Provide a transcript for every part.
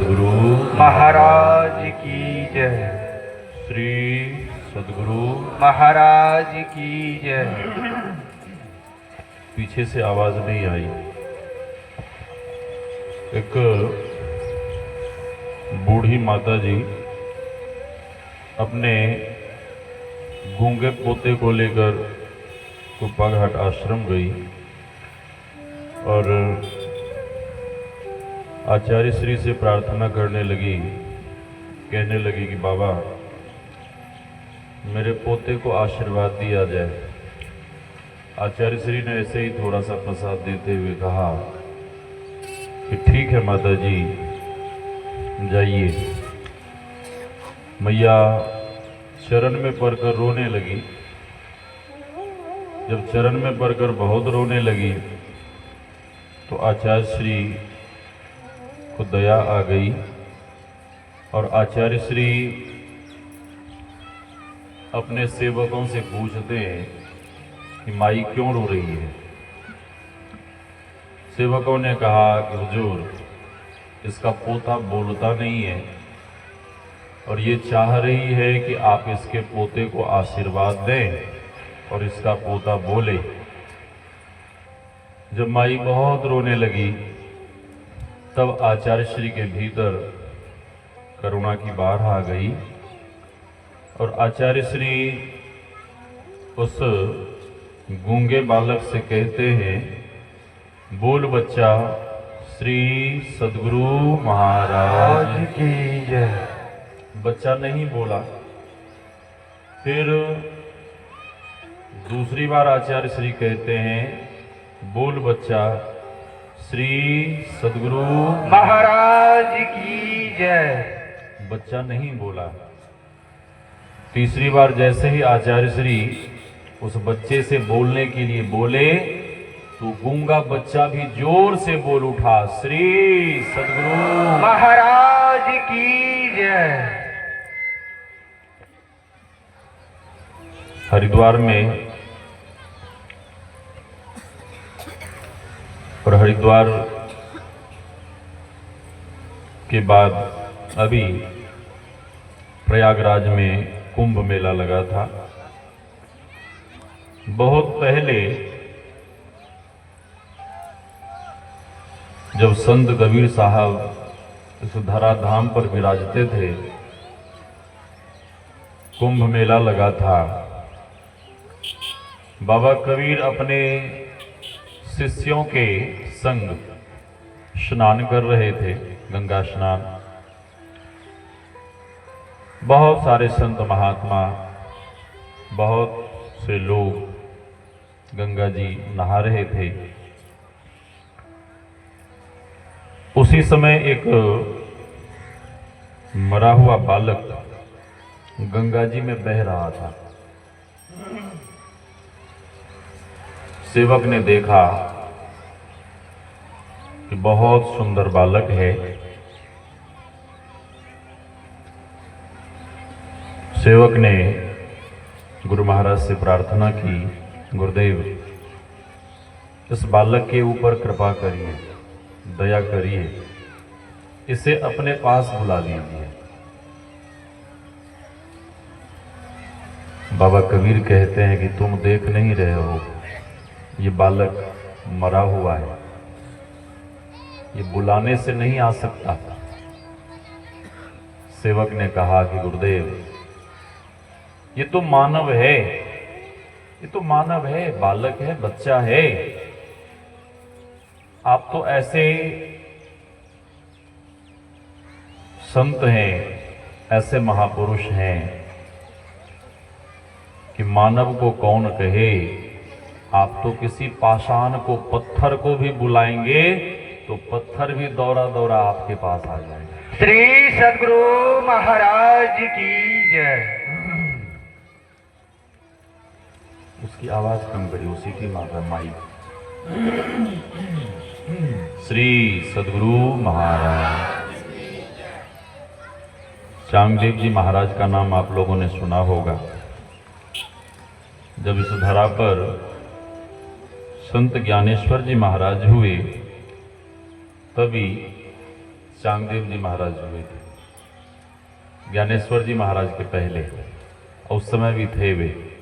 सद्गुरु महाराज की जय। श्री सद्गुरु महाराज की जय। पीछे से आवाज नहीं आई। एक बूढ़ी माता जी अपने गूंगे पोते को लेकर कुप्पाघाट आश्रम गई और आचार्य श्री से प्रार्थना करने लगी, कहने लगी कि बाबा मेरे पोते को आशीर्वाद दिया जाए। आचार्य श्री ने ऐसे ही थोड़ा सा प्रसाद देते हुए कहा कि ठीक है माता जी, जाइए। मैया चरण में पड़कर रोने लगी। जब चरण में पड़कर बहुत रोने लगी तो आचार्य श्री को दया आ गई और आचार्य श्री अपने सेवकों से पूछते हैं कि माई क्यों रो रही है। सेवकों ने कहा कि हुजूर, इसका पोता बोलता नहीं है और ये चाह रही है कि आप इसके पोते को आशीर्वाद दें और इसका पोता बोले। जब माई बहुत रोने लगी तब आचार्य श्री के भीतर करुणा की बाढ़ आ गई और आचार्य श्री उस गूंगे बालक से कहते हैं, बोल बच्चा, श्री सद्गुरु महाराज की जय। बच्चा नहीं बोला। फिर दूसरी बार आचार्य श्री कहते हैं, बोल बच्चा, श्री सद्गुरु महाराज की जय। बच्चा नहीं बोला। तीसरी बार जैसे ही आचार्य श्री उस बच्चे से बोलने के लिए बोले तो गूंगा बच्चा भी जोर से बोल उठा, श्री सद्गुरु महाराज की जय। हरिद्वार में और हरिद्वार के बाद अभी प्रयागराज में कुंभ मेला लगा था। बहुत पहले जब संत कबीर साहब इस धराधाम पर विराजते थे, कुंभ मेला लगा था। बाबा कबीर अपने शिष्यों के संग स्नान कर रहे थे, गंगा स्नान। बहुत सारे संत महात्मा, बहुत से लोग गंगा जी नहा रहे थे। उसी समय एक मरा हुआ बालक गंगा जी में बह रहा था। सेवक ने देखा कि बहुत सुंदर बालक है। सेवक ने गुरु महाराज से प्रार्थना की, गुरुदेव इस बालक के ऊपर कृपा करिए, दया करिए, इसे अपने पास बुला लीजिए। बाबा कबीर कहते हैं कि तुम देख नहीं रहे हो, ये बालक मरा हुआ है, ये बुलाने से नहीं आ सकता। सेवक ने कहा कि गुरुदेव ये तो मानव है, ये तो मानव है, बालक है, बच्चा है। आप तो ऐसे संत हैं, ऐसे महापुरुष हैं कि मानव को कौन कहे। आप तो किसी पाषाण को, पत्थर को भी बुलाएंगे तो पत्थर भी दौड़ा दौड़ा आपके पास आ जाएगा। श्री सद्गुरु महाराज की जय। उसकी आवाज कम करी, उसी की माता माई। श्री सद्गुरु महाराज। चांगदेव जी महाराज का नाम आप लोगों ने सुना होगा। जब इस धरा पर संत ज्ञानेश्वर जी महाराज हुए तभी चांगदेव जी महाराज हुए थे, ज्ञानेश्वर जी महाराज के पहले, और उस समय भी थे वे।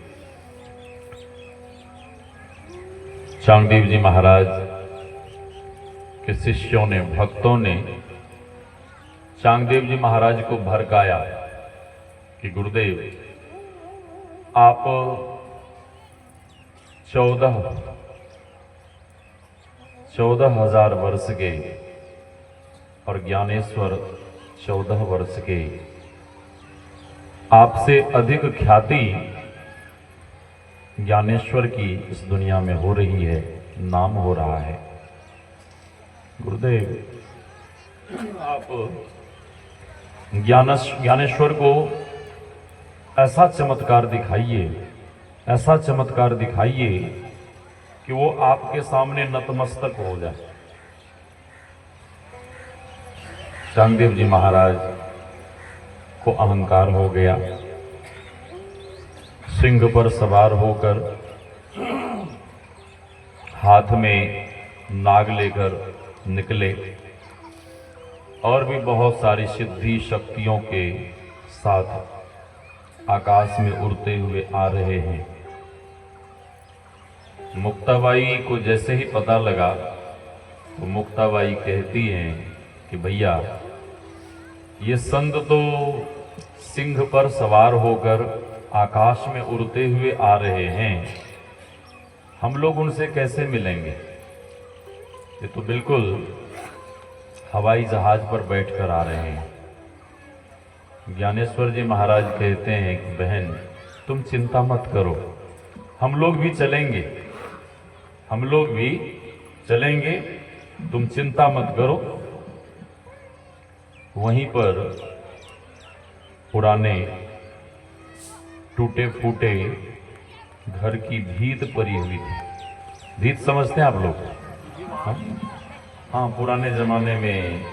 चांगदेव जी महाराज के शिष्यों ने, भक्तों ने चांगदेव जी महाराज को भड़काया कि गुरुदेव आप 14,000 वर्ष के और ज्ञानेश्वर 14 वर्ष के, आपसे अधिक ख्याति ज्ञानेश्वर की इस दुनिया में हो रही है, नाम हो रहा है। गुरुदेव आप ज्ञानेश्वर को ऐसा चमत्कार दिखाइए, ऐसा चमत्कार दिखाइए कि वो आपके सामने नतमस्तक हो जाए। चांगदेव जी महाराज को अहंकार हो गया, सिंह पर सवार होकर हाथ में नाग लेकर निकले और भी बहुत सारी सिद्धि शक्तियों के साथ आकाश में उड़ते हुए आ रहे हैं। मुक्ताबाई को जैसे ही पता लगा तो मुक्ताबाई कहती हैं कि भैया ये संत तो सिंह पर सवार होकर आकाश में उड़ते हुए आ रहे हैं, हम लोग उनसे कैसे मिलेंगे? ये तो बिल्कुल हवाई जहाज पर बैठकर आ रहे हैं। ज्ञानेश्वर जी महाराज कहते हैं कि बहन तुम चिंता मत करो, हम लोग भी चलेंगे, हम लोग भी चलेंगे, तुम चिंता मत करो। वहीं पर पुराने टूटे फूटे घर की भीत पड़ी हुई थी। भीत समझते हैं आप लोग? हाँ, पुराने जमाने में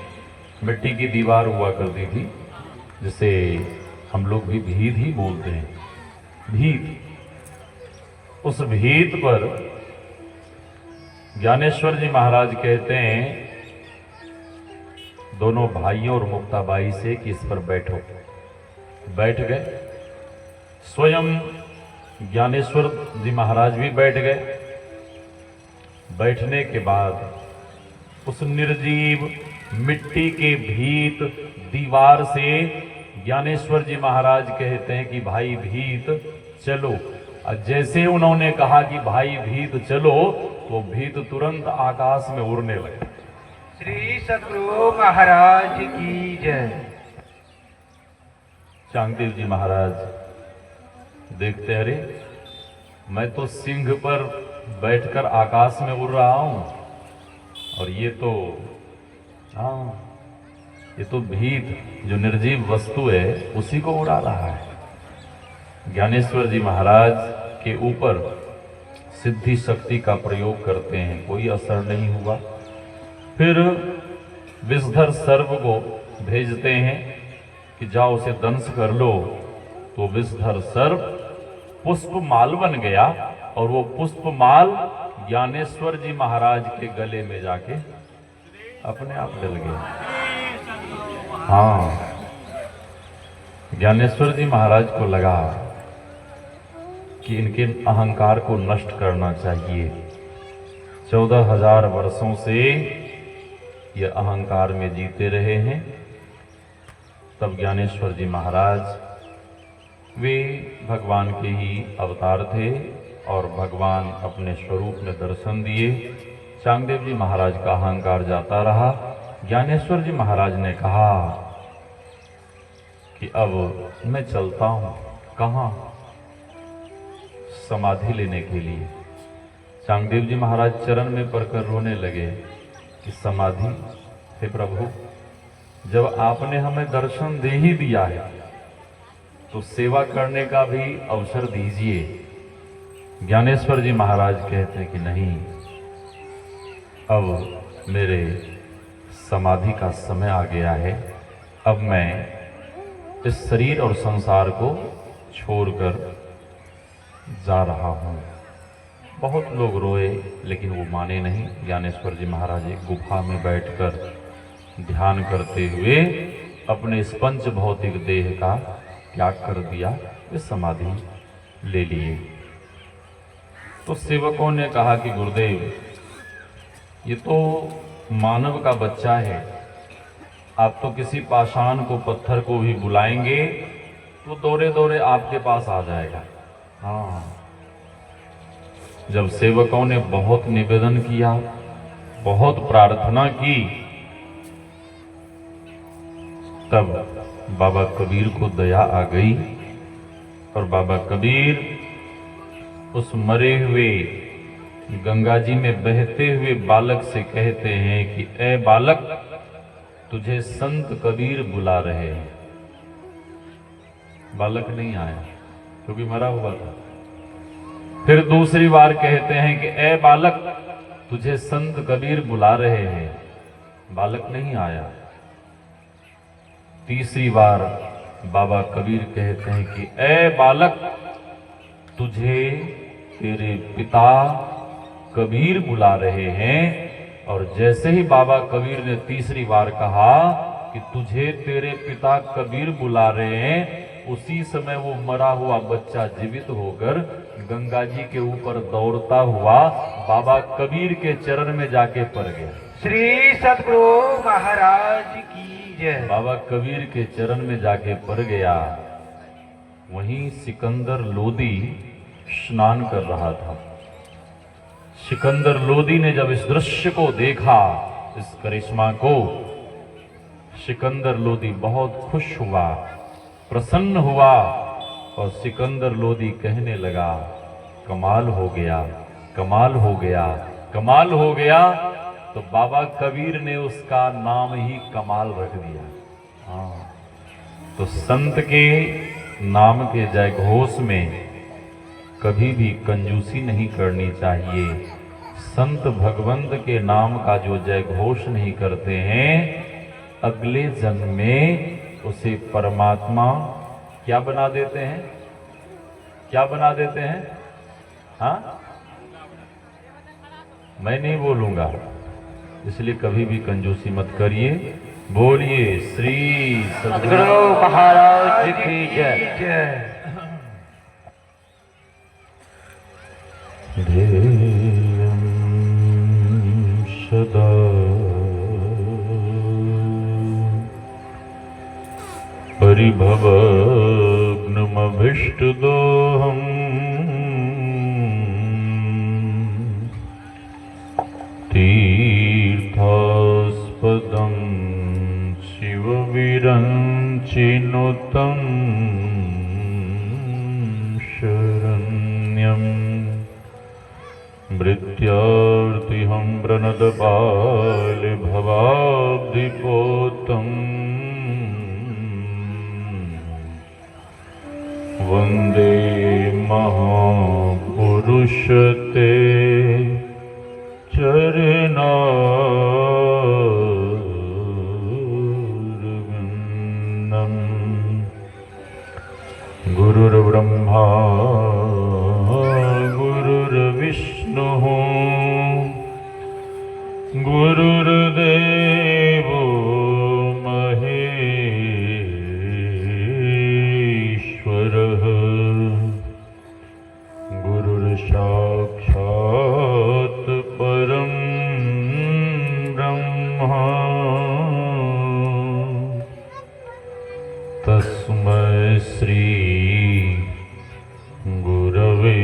मिट्टी की दीवार हुआ करती थी, जिसे हम लोग भी भीत ही बोलते हैं। भीत, उस भीत पर ज्ञानेश्वर जी महाराज कहते हैं दोनों भाइयों और मुक्ताबाई से कि इस पर बैठो। बैठ गए, स्वयं ज्ञानेश्वर जी महाराज भी बैठ गए। बैठने के बाद उस निर्जीव मिट्टी के भीत दीवार से ज्ञानेश्वर जी महाराज कहते हैं कि भाई भीत चलो। और जैसे उन्होंने कहा कि भाई भीत चलो, तो भीत तुरंत आकाश में उड़ने लगे। श्री सद्गुरु महाराज की जय। चांगदेव जी महाराज देखते, अरे मैं तो सिंह पर बैठकर आकाश में उड़ रहा हूं और ये तो ये तो भीत जो निर्जीव वस्तु है उसी को उड़ा रहा है। ज्ञानेश्वर जी महाराज के ऊपर सिद्धि शक्ति का प्रयोग करते हैं, कोई असर नहीं हुआ। फिर विषधर सर्प को भेजते हैं कि जाओ उसे दंश कर लो। तो विषधर सर्प पुष्पमाल बन गया और वो पुष्पमाल ज्ञानेश्वर जी महाराज के गले में जाके अपने आप डल गया। हाँ, ज्ञानेश्वर जी महाराज को लगा कि इनके अहंकार को नष्ट करना चाहिए। 14,000 वर्षों से ये अहंकार में जीते रहे हैं। तब ज्ञानेश्वर जी महाराज वे भगवान के ही अवतार थे और भगवान अपने स्वरूप में दर्शन दिए। चांगदेव जी महाराज का अहंकार जाता रहा। ज्ञानेश्वर जी महाराज ने कहा कि अब मैं चलता हूं। कहाँ? समाधि लेने के लिए। चांगदेव जी महाराज चरण में पड़कर रोने लगे कि समाधि? हे प्रभु, जब आपने हमें दर्शन दे ही दिया है तो सेवा करने का भी अवसर दीजिए। ज्ञानेश्वर जी महाराज कहते हैं कि नहीं, अब मेरे समाधि का समय आ गया है, अब मैं इस शरीर और संसार को छोड़कर जा रहा हूँ। बहुत लोग रोए लेकिन वो माने नहीं। ज्ञानेश्वर जी महाराज एक गुफा में बैठकर ध्यान करते हुए अपने इस पंच भौतिक देह का त्याग कर दिया, वे समाधि ले लिए। तो सेवकों ने कहा कि गुरुदेव, ये तो मानव का बच्चा है, आप तो किसी पाषाण को, पत्थर को भी बुलाएंगे तो दौड़े दौड़े आपके पास आ जाएगा। हाँ, जब सेवकों ने बहुत निवेदन किया, बहुत प्रार्थना की, तब बाबा कबीर को दया आ गई और बाबा कबीर उस मरे हुए गंगा जी में बहते हुए बालक से कहते हैं कि ए बालक, तुझे संत कबीर बुला रहे हैं। बालक नहीं आया क्योंकि मरा हुआ था। फिर दूसरी बार कहते हैं कि ए बालक, तुझे संत कबीर बुला रहे हैं। बालक नहीं आया। तीसरी बार बाबा कबीर कहते हैं कि ए बालक, तुझे तेरे पिता कबीर बुला रहे हैं। और जैसे ही बाबा कबीर ने तीसरी बार कहा कि तुझे तेरे पिता कबीर बुला रहे हैं, उसी समय वो मरा हुआ बच्चा जीवित होकर गंगा जी के ऊपर दौड़ता हुआ बाबा कबीर के चरण में जाके पड़ गया। श्री सतगुरु महाराज की जय। बाबा कबीर के चरण में जाके पड़ गया। वहीं सिकंदर लोदी स्नान कर रहा था। सिकंदर लोदी ने जब इस दृश्य को देखा, इस करिश्मा को, सिकंदर लोदी बहुत खुश हुआ, प्रसन्न हुआ और सिकंदर लोदी कहने लगा, कमाल हो गया, कमाल हो गया, कमाल हो गया। तो बाबा कबीर ने उसका नाम ही कमाल रख दिया। हाँ, तो संत के नाम के जयघोष में कभी भी कंजूसी नहीं करनी चाहिए। संत भगवंत के नाम का जो जयघोष नहीं करते हैं, अगले जन्म में उसे परमात्मा क्या बना देते हैं? क्या बना देते हैं? हाँ, मैं नहीं बोलूंगा, इसलिए कभी भी कंजूसी मत करिए। बोलिए श्री सतगुरु महाराज की जय। ध्येयं सदा परिभवग्नमभीष्टदोहम् तीर्थास्पदं शिवविरञ्चिनुतं शरण्यम् मृत्यार्तिहं प्रणतपालिभवाब्धिपोतम् वन्दे महापुरुषते चरणारविन्दम्। गुरुर्ब्रह्मा गुरुर्विष्णुः गुरुर्देवो महेश्वरः गुरुर्साक्षात् परं ब्रह्म तस्मै श्री गुरवे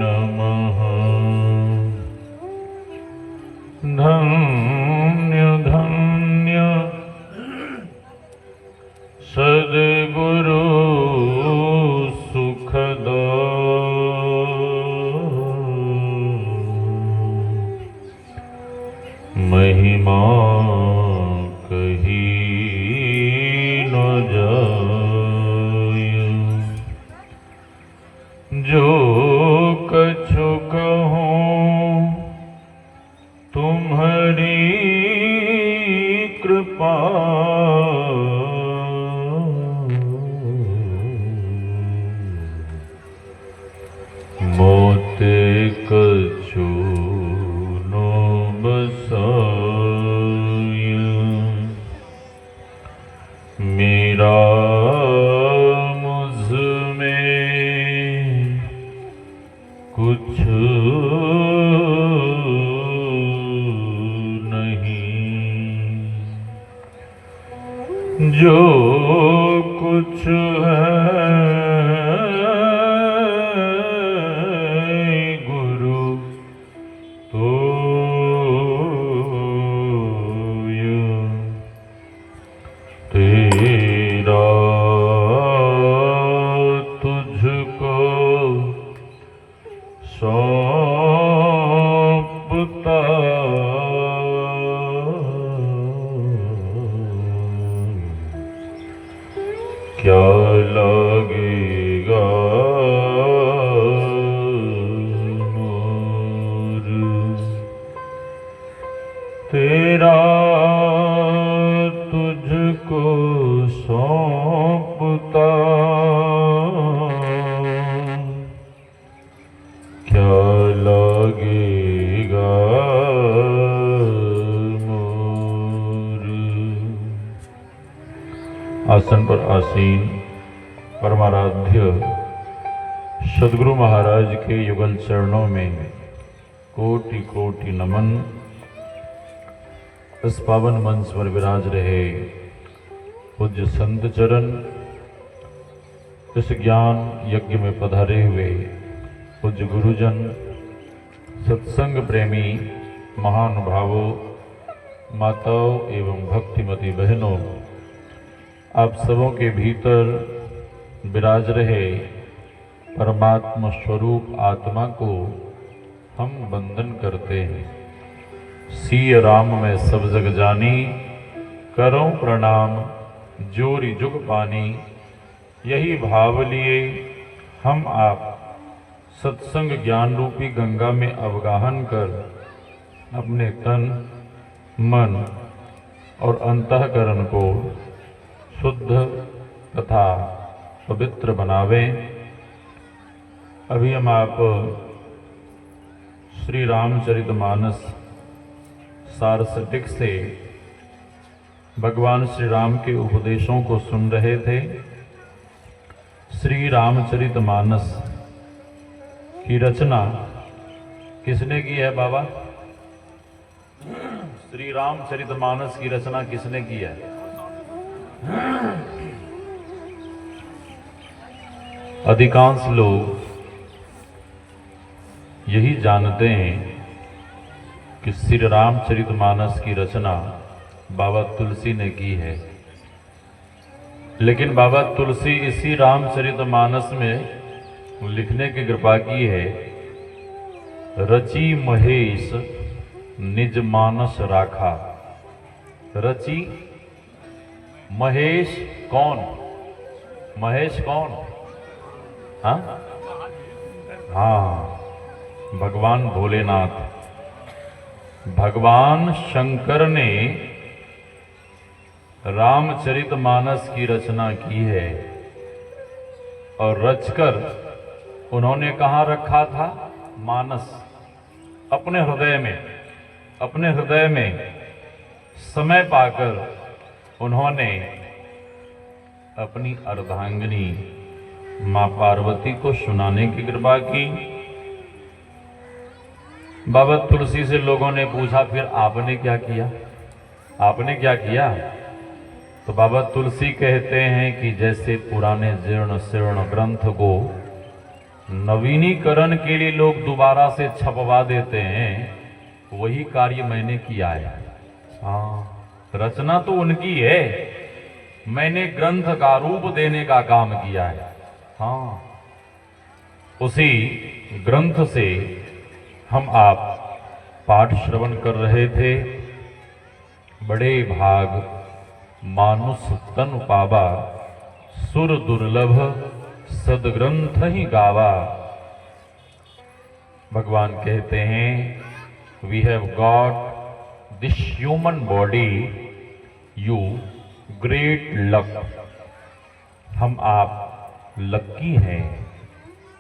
नमः। धन्य धन्य सद्गुरु सुखदा महिमा कही न जाय। जो कछु कहूँ तुम्हारी कृपा मोते कछु नो बसा। मेरा मुझ में कुछ नहीं, जो कुछ है गुरु तो तेरा तुझको सौंपता क्या लगेगा मोर, तेरा तुझको सौंपता क्या लगेगा मोर। आसन पर आसीन परमाराध्य सद्गुरु महाराज के युगल चरणों में कोटि कोटि नमन। इस पावन मंच पर विराज रहे पूज्य संत चरण, इस ज्ञान यज्ञ में पधारे हुए पूज्य गुरुजन, सत्संग प्रेमी महानुभावों, माताओं एवं भक्तिमती बहनों, आप सबों के भीतर विराज रहे परमात्मा स्वरूप आत्मा को हम वंदन करते हैं। सीय राम में सब जग जानी, करो प्रणाम जोरी जुग पानी। यही भाव लिए हम आप सत्संग ज्ञान रूपी गंगा में अवगाहन कर अपने तन, मन और अंतःकरण को शुद्ध तथा पवित्र बनावें। अभी हम आप श्री रामचरितमानस सारस्वतिक से भगवान श्री राम के उपदेशों को सुन रहे थे। श्री रामचरितमानस की रचना किसने की है बाबा? श्री रामचरितमानस की रचना किसने की है? अधिकांश लोग यही जानते हैं कि श्री रामचरितमानस की रचना बाबा तुलसी ने की है, लेकिन बाबा तुलसी इसी रामचरितमानस में लिखने की कृपा की है, रची महेश निज मानस राखा। रची महेश कौन? महेश कौन? हाँ हाँ, भगवान भोलेनाथ। भगवान शंकर ने रामचरितमानस की रचना की है और रचकर उन्होंने कहाँ रखा था? मानस, अपने हृदय में। अपने हृदय में समय पाकर उन्होंने अपनी अर्धांगिनी मां पार्वती को सुनाने की कृपा की। बाबा तुलसी से लोगों ने पूछा, फिर आपने क्या किया? आपने क्या किया? तो बाबा तुलसी कहते हैं कि जैसे पुराने जीर्ण शीर्ण ग्रंथ को नवीनीकरण के लिए लोग दोबारा से छपवा देते हैं, वही कार्य मैंने किया है। हाँ, रचना तो उनकी है, मैंने ग्रंथ का रूप देने का काम किया है। हाँ, उसी ग्रंथ से हम आप पाठ श्रवण कर रहे थे। बड़े भाग मानुष तन पावा, सुर दुर्लभ सदग्रंथ ही गावा। भगवान कहते हैं, we have got this human body, you great luck. हम आप लक्की हैं,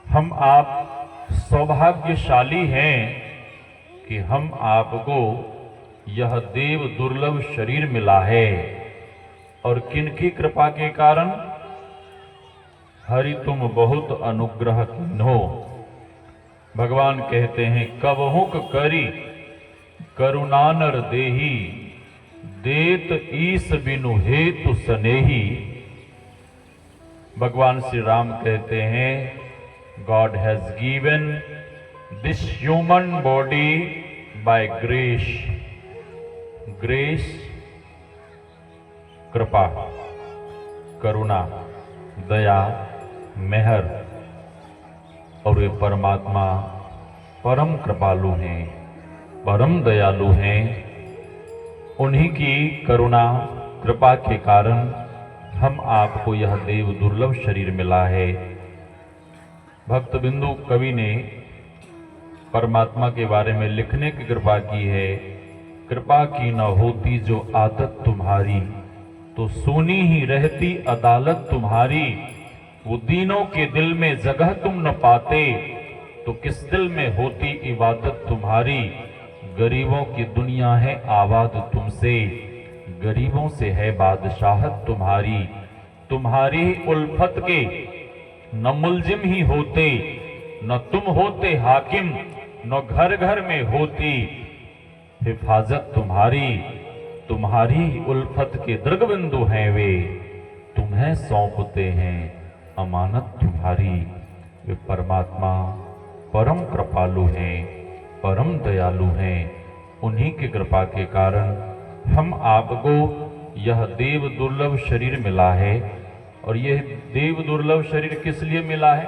हम आप सौभाग्यशाली हैं कि हम आपको यह देव दुर्लभ शरीर मिला है। और किनकी कृपा के कारण? हरि तुम बहुत अनुग्रह कीन्हो। भगवान कहते हैं कबहुक करी करुणानर देही, देत ईस बिनु हेतु सनेही। भगवान श्री राम कहते हैं God has given this human body by grace. Grace कृपा, करुणा, दया, मेहर। और वे परमात्मा परम कृपालु हैं, परम दयालु हैं। उन्हीं की करुणा कृपा के कारण हम आपको यह देव दुर्लभ शरीर मिला है। भक्त बिंदु कवि ने परमात्मा के बारे में लिखने की कृपा की है। कृपा की न होती जो आदत तुम्हारी, तो सुनी ही रहती अदालत तुम्हारी। वो दीनों के दिल में जगह तुम न पाते, तो किस दिल में होती इबादत तुम्हारी। गरीबों की दुनिया है आबाद तुमसे, गरीबों से है बादशाहत तुम्हारी। तुम्हारी उल्फत के न मुलजिम ही होते, न तुम होते हाकिम, न घर घर में होती हिफाजत तुम्हारी। तुम्हारी उल्फत के दृगबिंदु हैं वे, तुम्हें सौंपते हैं अमानत तुम्हारी। वे परमात्मा परम कृपालु हैं, परम दयालु हैं। उन्हीं की कृपा के कारण हम आपको यह देव दुर्लभ शरीर मिला है। और यह देव दुर्लभ शरीर किस लिए मिला है?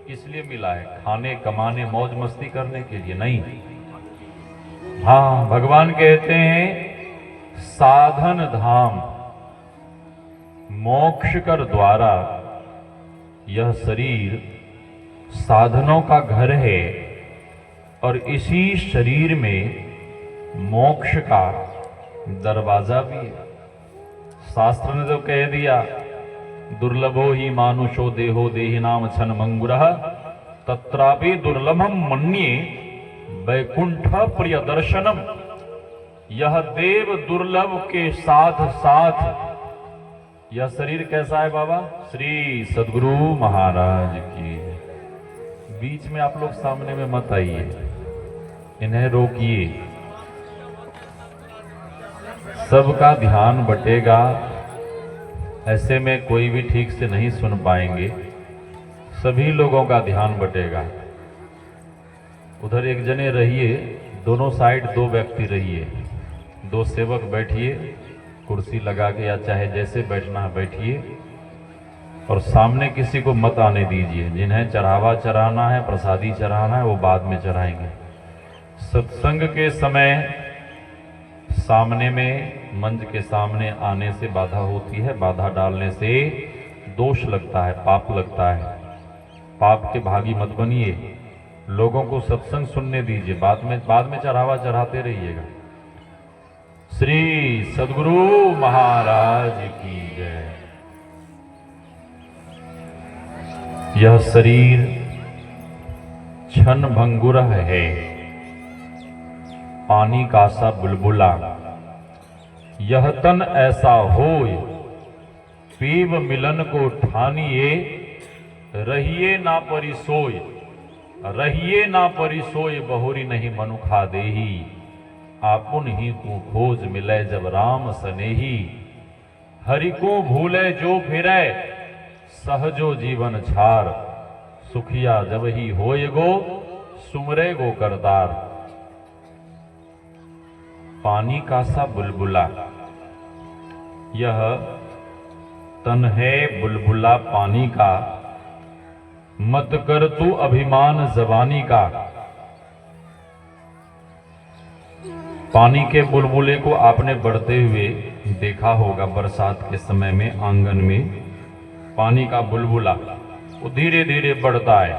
किस लिए मिला है? खाने कमाने मौज मस्ती करने के लिए नहीं। हाँ, भगवान कहते हैं साधन धाम मोक्ष कर द्वारा। यह शरीर साधनों का घर है और इसी शरीर में मोक्ष का दरवाजा भी है। शास्त्र ने तो कह दिया दुर्लभो ही मानुषो देहो देहि नाम छन मंगुरः, तत्रापि दुर्लभम मन्ये वैकुंठ प्रिय दर्शनम। यह देव दुर्लभ के साथ साथ यह शरीर कैसा है बाबा? श्री सद्गुरु महाराज की। बीच में आप लोग सामने में मत आइए, इन्हें रोकिए, सबका ध्यान बटेगा। ऐसे में कोई भी ठीक से नहीं सुन पाएंगे, सभी लोगों का ध्यान बटेगा। उधर एक जने रहिए, दोनों साइड दो व्यक्ति रहिए, दो सेवक बैठिए कुर्सी लगा के, या चाहे जैसे बैठना है बैठिए। और सामने किसी को मत आने दीजिए। जिन्हें चढ़ावा चढ़ाना है, प्रसादी चढ़ाना है, वो बाद में चढ़ाएंगे। सत्संग के समय सामने में, मंच के सामने आने से बाधा होती है। बाधा डालने से दोष लगता है, पाप लगता है। पाप के भागी मत बनिए। लोगों को सत्संग सुनने दीजिए, बाद में चढ़ावा चढ़ाते रहिएगा। श्री सद्गुरु महाराज की जय। यह शरीर क्षण भंगुर है, पानी का सा बुलबुला। यह तन ऐसा होय, पीव मिलन को ठानिए। रहिए ना परिसोय, रहिए ना परिसोय, बहुरी नहीं मनुखा देही। आपुन ही को खोज मिले जब राम सनेही। हरि को भूले जो फिरे, सहजो जीवन छार। सुखिया जब ही होए गो, सुमरे गो करतार। पानी का सा बुलबुला, यह तन है बुलबुला पानी का। मत कर तू अभिमान जवानी का। पानी के बुलबुले को आपने बढ़ते हुए देखा होगा। बरसात के समय में आंगन में पानी का बुलबुला वो धीरे धीरे बढ़ता है।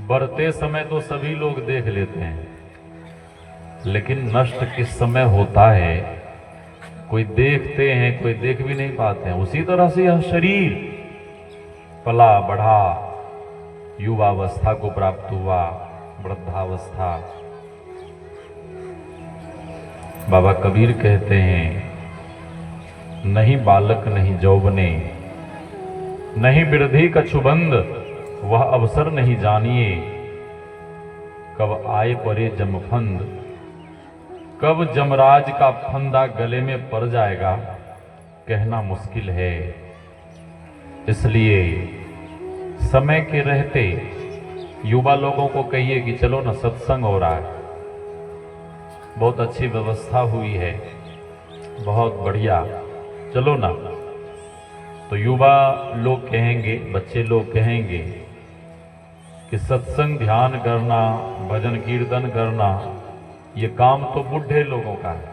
बढ़ते समय तो सभी लोग देख लेते हैं, लेकिन नष्ट किस समय होता है कोई देखते हैं, कोई देख भी नहीं पाते हैं। उसी तरह से यह शरीर पला बढ़ा, युवावस्था को प्राप्त हुआ, वृद्धावस्था, बाबा कबीर कहते हैं, नहीं बालक नहीं जौबने, नहीं बिरधी कछुबंद, वह अवसर नहीं जानिए, कब आए परे जमफंद, कब जमराज का फंदा गले में पड़ जाएगा, कहना मुश्किल है। इसलिए समय के रहते युवा लोगों को कहिए कि चलो ना, सत्संग हो रहा है, बहुत अच्छी व्यवस्था हुई है, बहुत बढ़िया, चलो ना। तो युवा लोग कहेंगे, बच्चे लोग कहेंगे कि सत्संग, ध्यान करना, भजन कीर्तन करना, ये काम तो बूढ़े लोगों का है।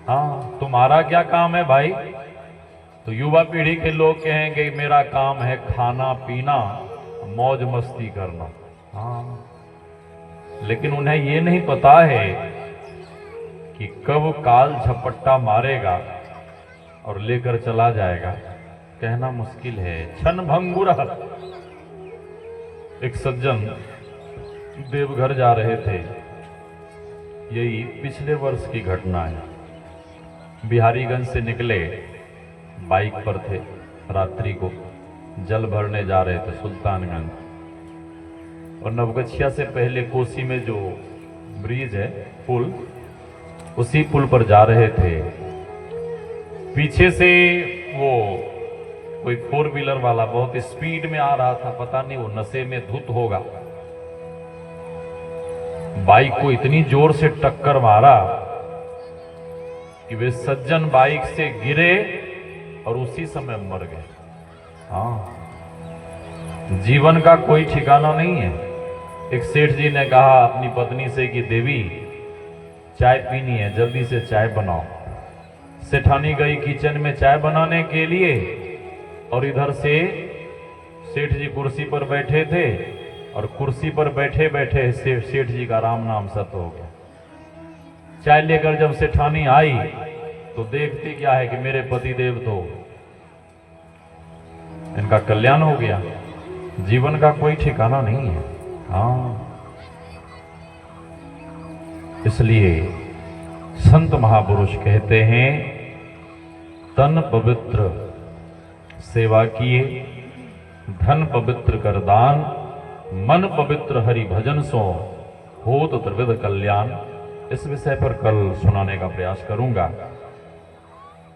हाँ, तुम्हारा क्या काम है भाई? तो युवा पीढ़ी के लोग कहेंगे मेरा काम है खाना पीना, मौज मस्ती करना। हाँ, लेकिन उन्हें ये नहीं पता है कि कब काल झपट्टा मारेगा और लेकर चला जाएगा, कहना मुश्किल है। क्षण भंगुर। एक सज्जन देवघर जा रहे थे, यही पिछले वर्ष की घटना है। बिहारीगंज से निकले, बाइक पर थे, रात्रि को जल भरने जा रहे थे सुल्तानगंज, और नवगछिया से पहले कोसी में जो ब्रिज है, पुल, उसी पुल पर जा रहे थे। पीछे से वो कोई 4 व्हीलर वाला बहुत स्पीड में आ रहा था, पता नहीं वो नशे में धुत होगा, बाइक को इतनी जोर से टक्कर मारा कि वे सज्जन बाइक से गिरे और उसी समय मर गए। हाँ, जीवन का कोई ठिकाना नहीं है। एक सेठ जी ने कहा अपनी पत्नी से कि देवी चाय पीनी है, जल्दी से चाय बनाओ। सेठानी गई किचन में चाय बनाने के लिए, और इधर से सेठ जी कुर्सी पर बैठे थे, और कुर्सी पर बैठे बैठे सेठ जी का राम नाम सत हो गया। चाय लेकर जब सेठानी आई तो देखती क्या है कि मेरे पति देव तो, इनका कल्याण हो गया। जीवन का कोई ठिकाना नहीं है। हाँ, इसलिए संत महापुरुष कहते हैं, तन पवित्र सेवा किए, धन पवित्र कर दान, मन पवित्र हरि भजन सो, होत त्रिविध कल्याण। इस विषय पर कल सुनाने का प्रयास करूंगा।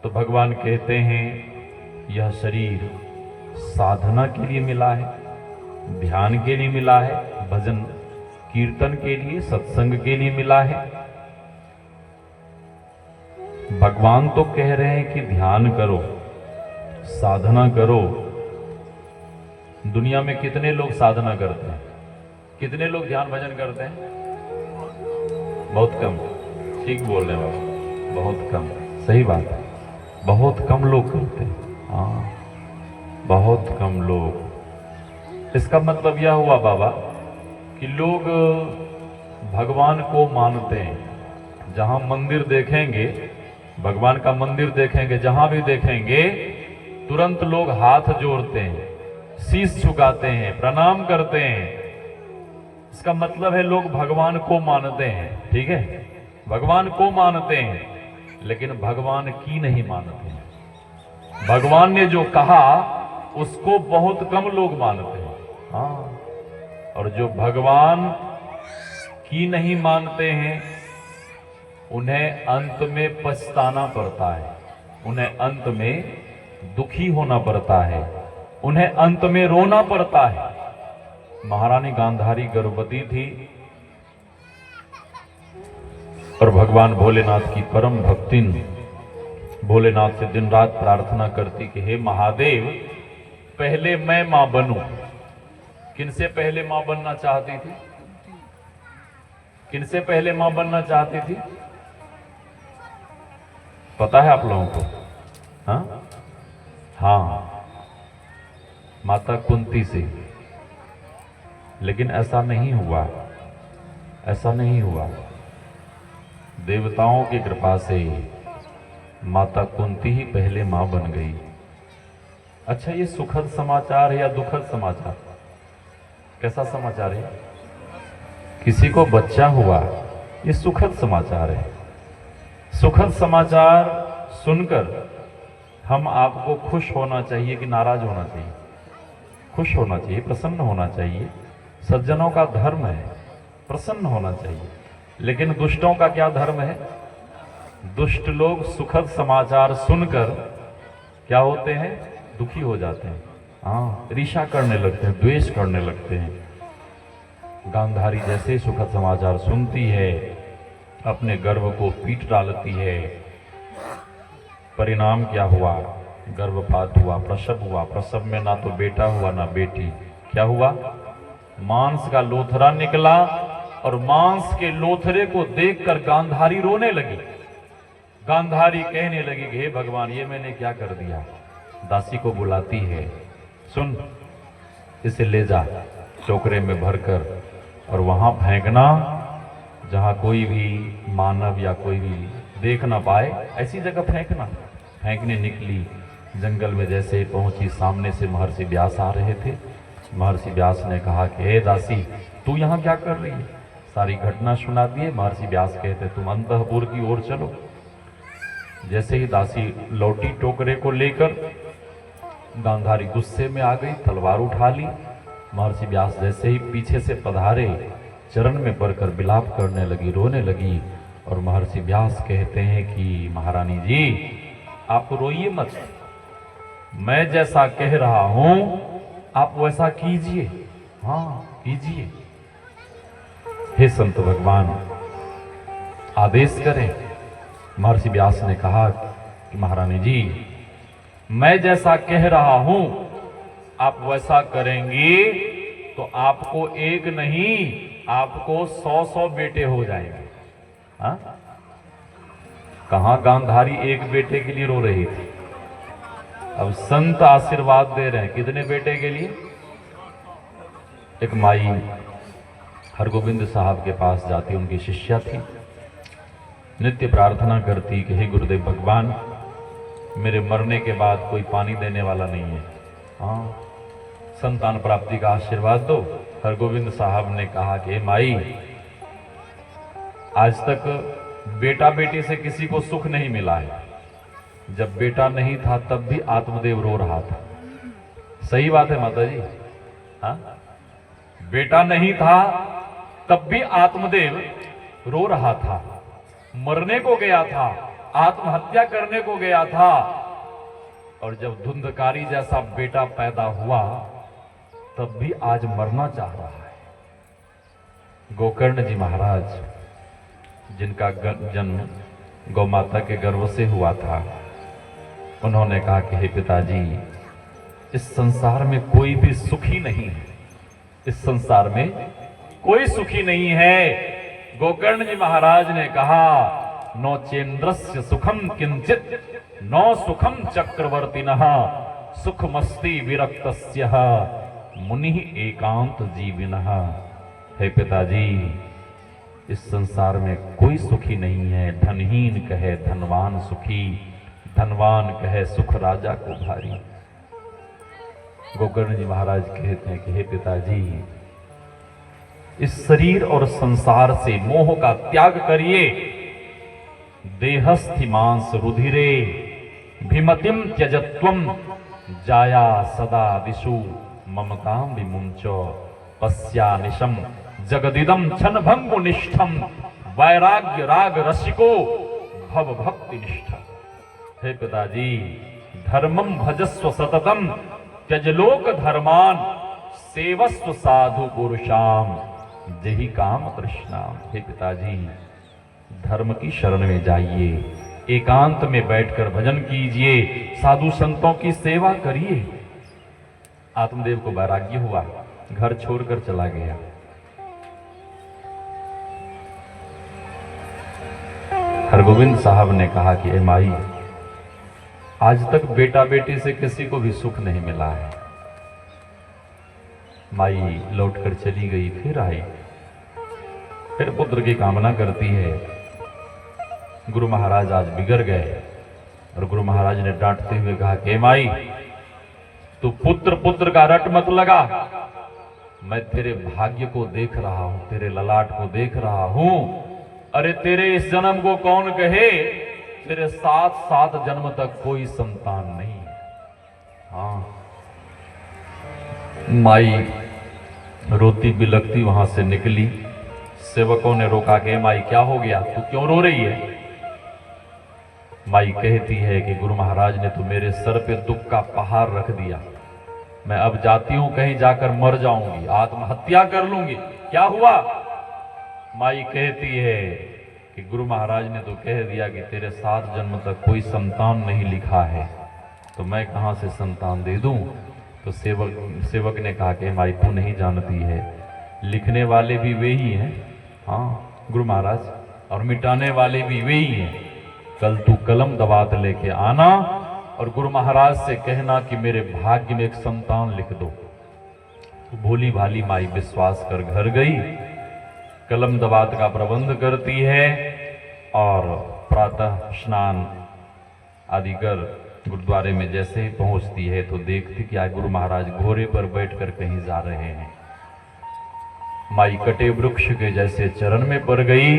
तो भगवान कहते हैं, यह शरीर साधना के लिए मिला है, ध्यान के लिए मिला है, भजन कीर्तन के लिए, सत्संग के लिए मिला है। भगवान तो कह रहे हैं कि ध्यान करो, साधना करो। दुनिया में कितने लोग साधना करते हैं? कितने लोग ध्यान भजन करते हैं? बहुत कम। ठीक बोल रहे हैं बाबा, बहुत कम। सही बात है, बहुत कम लोग करते हैं। हाँ, बहुत कम लोग। इसका मतलब यह हुआ बाबा कि लोग भगवान को मानते हैं। जहां मंदिर देखेंगे, भगवान का मंदिर देखेंगे, जहां भी देखेंगे, तुरंत लोग हाथ जोड़ते हैं, शीश झुकाते हैं, प्रणाम करते हैं। इसका मतलब है लोग भगवान को मानते हैं। ठीक है, भगवान को मानते हैं, लेकिन भगवान की नहीं मानते हैं। भगवान ने जो कहा उसको बहुत कम लोग मानते हैं। हाँ, और जो भगवान की नहीं मानते हैं, उन्हें अंत में पछताना पड़ता है, उन्हें अंत में दुखी होना पड़ता है, उन्हें अंत में रोना पड़ता है। महारानी गांधारी गर्भवती थी और भगवान भोलेनाथ की परम भक्तिन भोलेनाथ से दिन रात प्रार्थना करती कि हे महादेव, पहले मैं मां बनूं। किनसे पहले मां बनना चाहती थी? किनसे पहले मां बनना चाहती थी? पता है आप लोगों को? हाँ हाँ, माता कुंती से। लेकिन ऐसा नहीं हुआ, ऐसा नहीं हुआ। देवताओं की कृपा से माता कुंती ही पहले मां बन गई। अच्छा, ये सुखद समाचार है या दुखद समाचार? कैसा समाचार है? किसी को बच्चा हुआ, ये सुखद समाचार है। सुखद समाचार सुनकर हम आपको खुश होना चाहिए कि नाराज होना चाहिए? खुश होना चाहिए, प्रसन्न होना चाहिए। सज्जनों का धर्म है प्रसन्न होना चाहिए। लेकिन दुष्टों का क्या धर्म है? दुष्ट लोग सुखद समाचार सुनकर क्या होते हैं? दुखी हो जाते हैं। हाँ, ईर्ष्या करने लगते हैं, द्वेष करने लगते हैं। गांधारी जैसे ही सुखद समाचार सुनती है अपने गर्व को पीट डालती है। परिणाम क्या हुआ? गर्भपात हुआ, प्रसव हुआ। प्रसव में ना तो बेटा हुआ ना बेटी। क्या हुआ? मांस का लोथरा निकला और मांस के लोथरे को देखकर गांधारी रोने लगी। गांधारी कहने लगी, हे भगवान, ये मैंने क्या कर दिया? दासी को बुलाती है, सुन, इसे ले जा टोकरे में भरकर और वहां फेंकना जहां कोई भी मानव या कोई भी देख ना पाए, ऐसी जगह फेंकना। फेंकने निकली, जंगल में जैसे पहुंची, सामने से महर्षि व्यास आ रहे थे। महर्षि व्यास ने कहा कि हे दासी, तू यहाँ क्या कर रही है? सारी घटना सुना दिए। महर्षि व्यास कहते, तुम अंतःपुर की ओर चलो। जैसे ही दासी लौटी टोकरे को लेकर, गांधारी गुस्से में आ गई, तलवार उठा ली। महर्षि व्यास जैसे ही पीछे से पधारे, चरण में पड़कर विलाप करने लगी, रोने लगी। और महर्षि व्यास कहते हैं कि महारानी जी, आप रोइए मत, मैं जैसा कह रहा हूं आप वैसा कीजिए। हाँ, कीजिए। हे संत भगवान, आदेश करें। महर्षि व्यास ने कहा कि महारानी जी, मैं जैसा कह रहा हूं आप वैसा करेंगी तो आपको एक नहीं, आपको 100 बेटे हो जाएंगे। हाँ? कहां गांधारी एक बेटे के लिए रो रही थी, अब संत आशीर्वाद दे रहे हैं। कितने बेटे के लिए? एक माई हरगोविंद साहब के पास जाती, उनकी शिष्या थी, नित्य प्रार्थना करती कि हे गुरुदेव भगवान, मेरे मरने के बाद कोई पानी देने वाला नहीं है, हाँ, संतान प्राप्ति का आशीर्वाद दो। हरगोविंद साहब ने कहा कि माई, आज तक बेटा बेटी से किसी को सुख नहीं मिला है। जब बेटा नहीं था तब भी आत्मदेव रो रहा था। सही बात है माता जी, हाँ? बेटा नहीं था तब भी आत्मदेव रो रहा था, मरने को गया था, आत्महत्या करने को गया था। और जब धुंधकारी जैसा बेटा पैदा हुआ तब भी आज मरना चाह रहा है। गोकर्ण जी महाराज, जिनका जन्म गौ माता के गर्भ से हुआ था, उन्होंने कहा कि हे पिताजी, इस संसार में कोई भी सुखी नहीं है, इस संसार में कोई सुखी नहीं है। गोकर्ण जी महाराज ने कहा, नो चेन्द्रस्य सुखम किंचित, नो सुखम चक्रवर्तिनः, सुखमस्ति विरक्तस्य मुनि एकांत जीविनः। हे पिताजी, इस संसार में कोई सुखी नहीं है। धनहीन कहे धनवान सुखी, धनवान कहे सुख राजा को भारी। गोकर्ण जी महाराज कहते हैं कि हे पिताजी, इस शरीर और संसार से मोह का त्याग करिए। देहस्थि मांस रुधिरे भिमतिम त्यजत्वम, जाया सदा दिशु ममताम विमुंचो, पश्यानिशम जगदिदम क्षण भंगु निष्ठम, वैराग्य राग रसिको भव भक्ति निष्ठ। हे पिताजी, धर्मम भजस्व सततम, त्यजलोक धर्मान, सेवस्व साधु पुरुषाम, जही काम तृष्णा। हे पिताजी, धर्म की शरण में जाइए, एकांत में बैठकर भजन कीजिए, साधु संतों की सेवा करिए। आत्मदेव को वैराग्य हुआ, घर छोड़कर चला गया। हरगोविंद साहब ने कहा कि ए माई, आज तक बेटा बेटी से किसी को भी सुख नहीं मिला है। माई लौटकर चली गई, फिर आई, फिर पुत्र की कामना करती है। गुरु महाराज आज बिगड़ गए और गुरु महाराज ने डांटते हुए कहा कि माई, तू पुत्र पुत्र का रट मत लगा, मैं तेरे भाग्य को देख रहा हूं, तेरे ललाट को देख रहा हूं। अरे तेरे इस जन्म को कौन कहे तेरे 7 जन्म तक कोई संतान नहीं। हाँ, माई रोती बिलखती वहां से निकली। सेवकों ने रोका कि माई क्या हो गया, तू क्यों रो रही है? माई कहती है कि गुरु महाराज ने तो मेरे सर पे दुख का पहाड़ रख दिया, मैं अब जाती हूं, कहीं जाकर मर जाऊंगी, आत्महत्या कर लूंगी। क्या हुआ? माई कहती है कि गुरु महाराज ने तो कह दिया कि तेरे 7 जन्म तक कोई संतान नहीं लिखा है, तो मैं कहां से संतान दे दूं? तो सेवक ने कहा कि माई तू नहीं जानती है, लिखने वाले भी वे ही हैं, हाँ गुरु महाराज, और मिटाने वाले भी वे ही हैं। कल तू कलम दवात लेके आना और गुरु महाराज से कहना कि मेरे भाग्य में एक संतान लिख दो। तो भोली भाली माई विश्वास कर घर गई, कलम दवात का प्रबंध करती है और प्रातः स्नान आदि कर गुरुद्वारे में जैसे ही पहुंचती है तो देखती कि आज गुरु महाराज घोड़े पर बैठकर कहीं जा रहे हैं। माई कटे वृक्ष के जैसे चरण में पड़ गई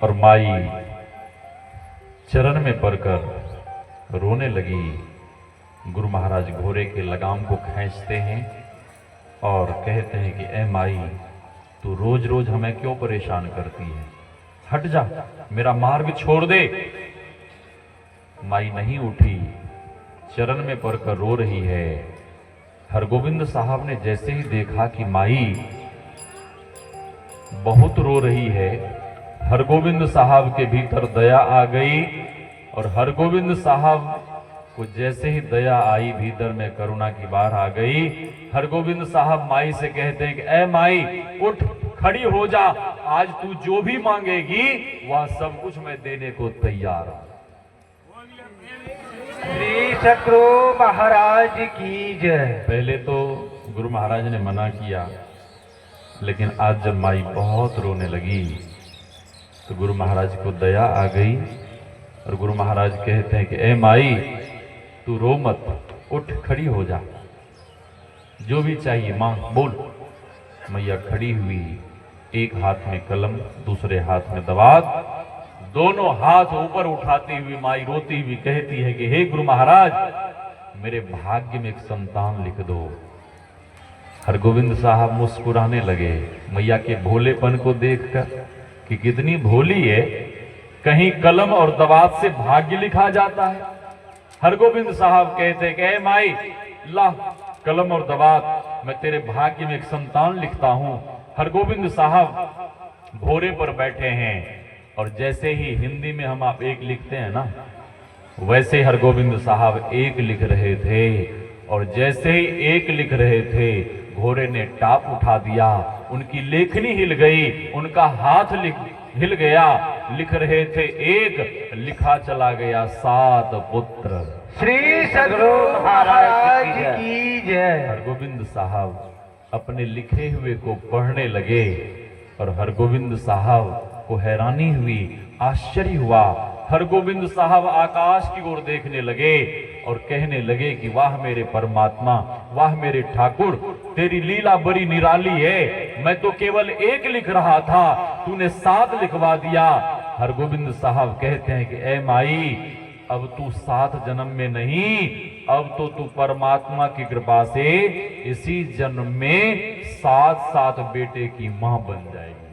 और माई चरण में पड़कर रोने लगी। गुरु महाराज घोड़े के लगाम को खींचते हैं और कहते हैं कि ए माई, तू रोज रोज हमें क्यों परेशान करती है, हट जा, मेरा मार्ग छोड़ दे। माई नहीं उठी, चरण में पड़कर रो रही है। हरगोविंद साहब ने जैसे ही देखा कि माई बहुत रो रही है, हरगोविंद साहब के भीतर दया आ गई और हरगोविंद साहब को जैसे ही दया आई, भीतर में करुणा की बाढ़ आ गई। हरगोविंद साहब माई से कहते हैं कि ए माई, उठ, खड़ी हो जा, आज तू जो भी मांगेगी वह सब कुछ मैं देने को तैयार हूं। श्री सतगुरु महाराज की जय। पहले तो गुरु महाराज ने मना किया, लेकिन आज जब माई बहुत रोने लगी तो गुरु महाराज को दया आ गई और गुरु महाराज कहते हैं कि ए माई, तू रो मत, उठ, खड़ी हो जा, जो भी चाहिए मांग, बोल। मैया खड़ी हुई, एक हाथ में कलम, दूसरे हाथ में दवात, दोनों हाथ ऊपर उठाती हुई माई रोती हुई कहती है कि हे गुरु महाराज, मेरे भाग्य में एक संतान लिख दो। हरगोविंद साहब मुस्कुराने लगे मैया के भोलेपन को देखकर कि कितनी भोली है, कहीं कलम और दवात से भाग्य लिखा जाता है। हरगोविंद साहब कहते कि ए माई, ला कलम और दवात, मैं तेरे भाग्य में एक संतान लिखता हूं। हरगोविंद साहब घोड़े पर बैठे हैं और जैसे ही हिंदी में हम आप एक लिखते हैं ना, वैसे हरगोविंद साहब एक लिख रहे थे और जैसे ही एक लिख रहे थे घोड़े ने टाप उठा दिया, उनकी लेखनी हिल गई, उनका हाथ हिल गया। लिख रहे थे एक, लिखा चला गया 7 पुत्र। श्री सतगुरु महाराज की जय। हरगोविंद साहब अपने लिखे हुए को पढ़ने लगे और हरगोविंद साहब को हैरानी हुई, आश्चर्य हुआ। हरगोविंद साहब आकाश की ओर देखने लगे और कहने लगे कि वाह मेरे परमात्मा, वाह मेरे ठाकुर, तेरी लीला बड़ी निराली है, मैं तो केवल एक लिख रहा था, तूने 7 लिखवा दिया। हरगोविंद साहब कहते हैं कि ए माई, अब तू 7 जन्म में नहीं, अब तो तू परमात्मा की कृपा से इसी जन्म में 7 बेटे की मां बन जाएगी।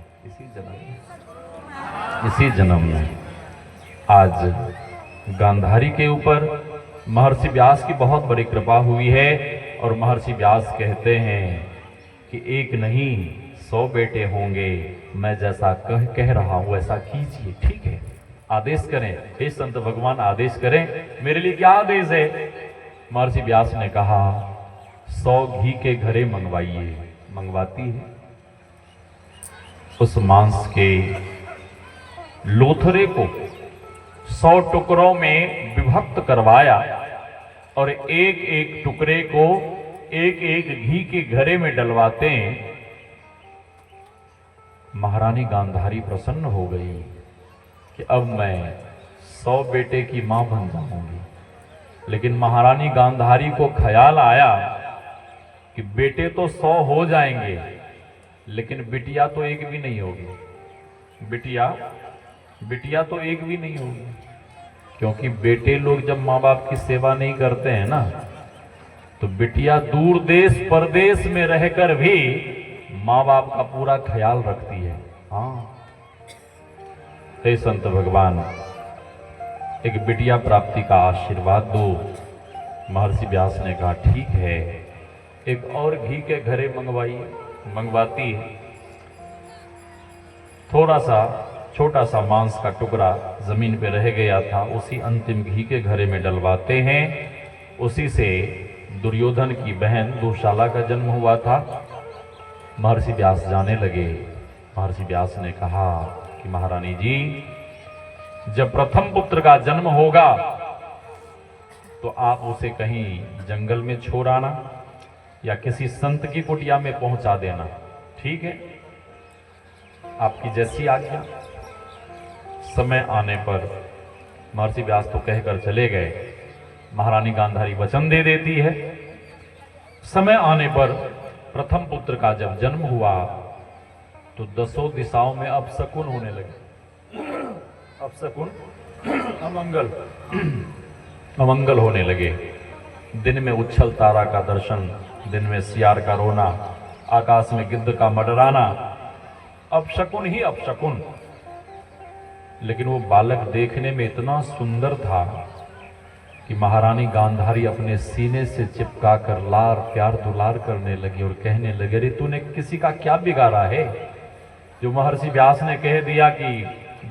इसी जन्म में। आज गांधारी के ऊपर महर्षि व्यास की बहुत बड़ी कृपा हुई है और महर्षि व्यास कहते हैं कि एक नहीं 100 बेटे होंगे, मैं जैसा कह रहा हूं वैसा कीजिए। ठीक है, आदेश करें, हे संत भगवान आदेश करें, मेरे लिए क्या आदेश है? महर्षि व्यास ने कहा 100 घी के घड़े मंगवाइए। मंगवाती है। उस मांस के लोथरे को 100 टुकड़ों में विभक्त करवाया और एक एक टुकड़े को एक एक घी के घड़े में डलवाते हैं। महारानी गांधारी प्रसन्न हो गई कि अब मैं 100 बेटे की मां बन जाऊंगी। लेकिन महारानी गांधारी को ख्याल आया कि बेटे तो 100 हो जाएंगे, लेकिन बिटिया तो एक भी नहीं होगी। बिटिया तो एक भी नहीं होगी। क्योंकि बेटे लोग जब माँ बाप की सेवा नहीं करते हैं ना, तो बिटिया दूर देश परदेश में रहकर भी माँ बाप का पूरा ख्याल रखती है। हाँ, हे संत भगवान, एक बिटिया प्राप्ति का आशीर्वाद दो। महर्षि व्यास ने कहा ठीक है, एक और घी के घड़े मंगवाइए। मंगवाती है, थोड़ा सा छोटा सा मांस का टुकड़ा जमीन पे रह गया था, उसी अंतिम घी के घड़े में डलवाते हैं। उसी से दुर्योधन की बहन दुशाला का जन्म हुआ था। महर्षि व्यास जाने लगे। महर्षि व्यास ने कहा कि महारानी जी, जब प्रथम पुत्र का जन्म होगा तो आप उसे कहीं जंगल में छोड़ आना या किसी संत की कुटिया में पहुंचा देना, ठीक है? आपकी जैसी आज्ञा। समय आने पर महर्षि व्यास तो कहकर चले गए। महारानी गांधारी वचन दे देती है। समय आने पर प्रथम पुत्र का जब जन्म हुआ तो दसों दिशाओं में अपशकुन होने लगे। अपशकुन, अमंगल, अमंगल होने लगे। दिन में उच्छल तारा का दर्शन, दिन में सियार का रोना, आकाश में गिद्ध का मडराना, अपशकुन ही अपशकुन। लेकिन वो बालक देखने में इतना सुंदर था कि महारानी गांधारी अपने सीने से चिपका कर लार प्यार दुलार करने लगी और कहने लगे, अरे तूने किसी का क्या बिगाड़ा है जो महर्षि व्यास ने कह दिया कि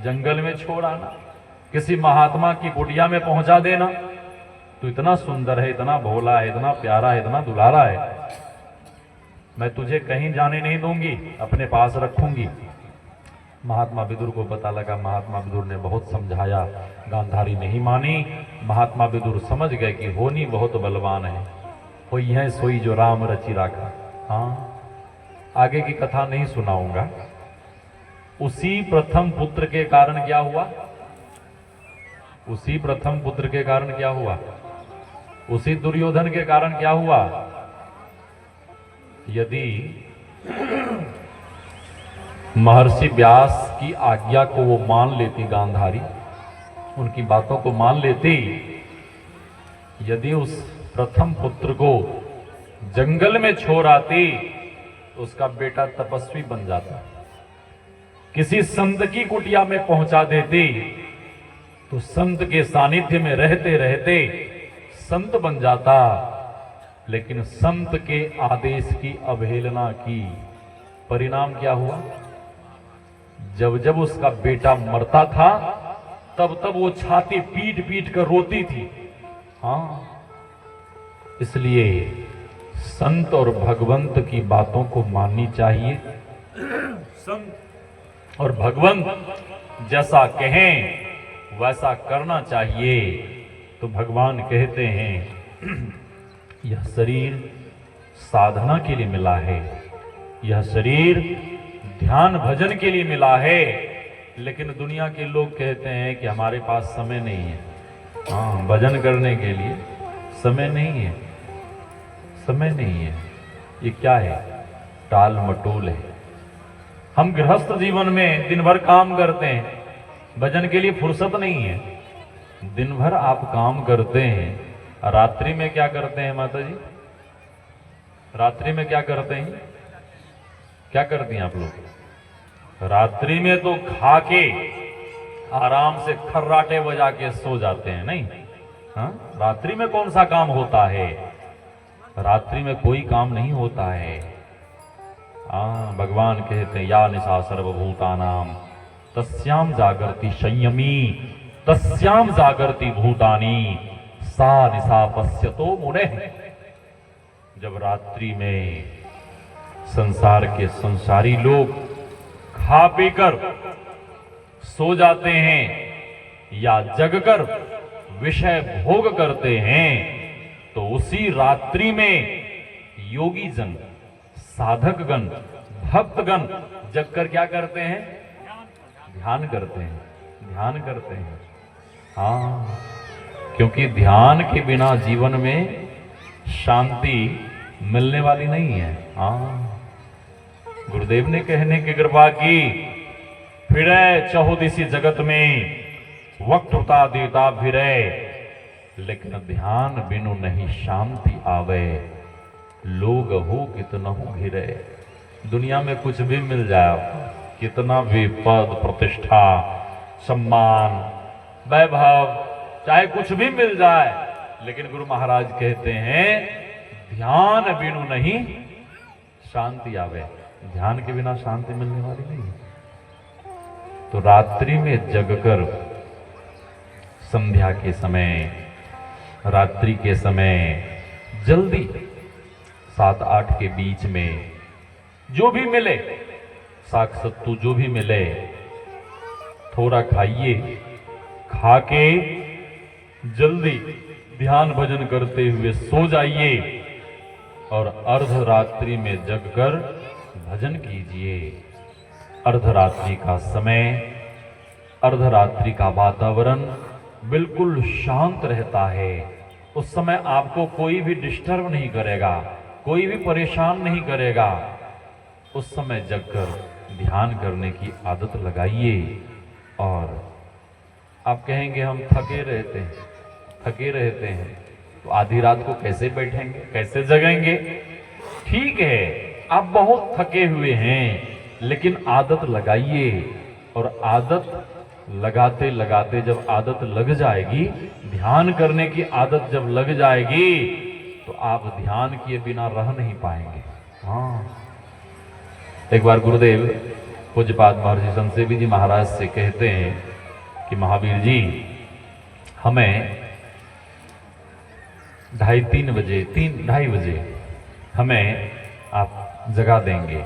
जंगल में छोड़ आना, किसी महात्मा की कुटिया में पहुंचा देना। तू इतना सुंदर है, इतना भोला है, इतना प्यारा है, इतना दुलारा है, मैं तुझे कहीं जाने नहीं दूंगी, अपने पास रखूंगी। महात्मा विदुर को पता लगा। महात्मा विदुर ने बहुत समझाया, गांधारी नहीं मानी। महात्मा विदुर समझ गए कि होनी बहुत बलवान है, कोई है सोई जो राम रचि राखा। हाँ, आगे की कथा नहीं सुनाऊंगा। उसी प्रथम पुत्र के कारण क्या हुआ? उसी प्रथम पुत्र के कारण क्या हुआ? उसी दुर्योधन के कारण क्या हुआ? यदि महर्षि व्यास की आज्ञा को वो मान लेती गांधारी, उनकी बातों को मान लेती, यदि उस प्रथम पुत्र को जंगल में छोड़ आती तो उसका बेटा तपस्वी बन जाता। किसी संत की कुटिया में पहुंचा देती तो संत के सानिध्य में रहते रहते संत बन जाता। लेकिन संत के आदेश की अवहेलना की, परिणाम क्या हुआ? जब जब उसका बेटा मरता था तब तब वो छाती पीट पीट कर रोती थी। हाँ, इसलिए संत और भगवंत की बातों को माननी चाहिए। संत और भगवंत जैसा कहें वैसा करना चाहिए। तो भगवान कहते हैं, यह शरीर साधना के लिए मिला है, यह शरीर ध्यान भजन के लिए मिला है। लेकिन दुनिया के लोग कहते हैं कि हमारे पास समय नहीं है। हाँ, भजन करने के लिए समय नहीं है, समय नहीं है। ये क्या है? टाल मटोल है। हम गृहस्थ जीवन में दिन भर काम करते हैं, भजन के लिए फुर्सत नहीं है। दिन भर आप काम करते हैं, रात्रि में क्या करते हैं माता जी? रात्रि में क्या करते हैं? क्या करती हैं आप लोग? रात्रि में तो खा के आराम से खर्राटे बजा के सो जाते हैं, नहीं? हाँ, रात्रि में कौन सा काम होता है? रात्रि में कोई काम नहीं होता है। हाँ, भगवान कहते हैं, या निशा सर्वभूतानाम तस्याम जागर्ति संयमी तस्याम जागर्ति भूतानी सा निशा पश्यतो मुने। जब रात्रि में संसार के संसारी लोग खा पीकर सो जाते हैं या जगकर विषय भोग करते हैं, तो उसी रात्रि में योगी जन, साधकगण, भक्तगण जगकर क्या करते हैं? ध्यान करते हैं, ध्यान करते हैं। हाँ, क्योंकि ध्यान के बिना जीवन में शांति मिलने वाली नहीं है। हाँ, गुरुदेव ने कहने की कृपा की, फिरे चहुदिशी जगत में वक्त उता देता फिरे, लेकिन ध्यान बिनु नहीं शांति आवे। लोग हो कितनहु घिरे। दुनिया में कुछ भी मिल जाए, कितना भी पद प्रतिष्ठा सम्मान वैभव चाहे कुछ भी मिल जाए, लेकिन गुरु महाराज कहते हैं ध्यान बिनु नहीं शांति आवे। ध्यान के बिना शांति मिलने वाली नहीं है। तो रात्रि में जगकर संध्या के समय, रात्रि के समय जल्दी 7-8 के बीच में जो भी मिले, साग सत्तू जो भी मिले थोड़ा खाइए, खा के जल्दी ध्यान भजन करते हुए सो जाइए और अर्धरात्रि में जगकर भजन कीजिए। अर्धरात्रि का समय, अर्धरात्रि का वातावरण बिल्कुल शांत रहता है। उस समय आपको कोई भी डिस्टर्ब नहीं करेगा, कोई भी परेशान नहीं करेगा। उस समय जगकर ध्यान करने की आदत लगाइए। और आप कहेंगे हम थके रहते हैं तो आधी रात को कैसे बैठेंगे, कैसे जगेंगे? ठीक है, आप बहुत थके हुए हैं, लेकिन आदत लगाइए। और आदत लगाते लगाते जब आदत लग जाएगी, ध्यान करने की आदत जब लग जाएगी, तो आप ध्यान किए बिना रह नहीं पाएंगे। हाँ, एक बार गुरुदेव पूज्यपाद महर्षि संसेवी जी महाराज से कहते हैं कि महावीर जी, हमें 2:30 बजे 3-2:30 बजे हमें आप जगा देंगे।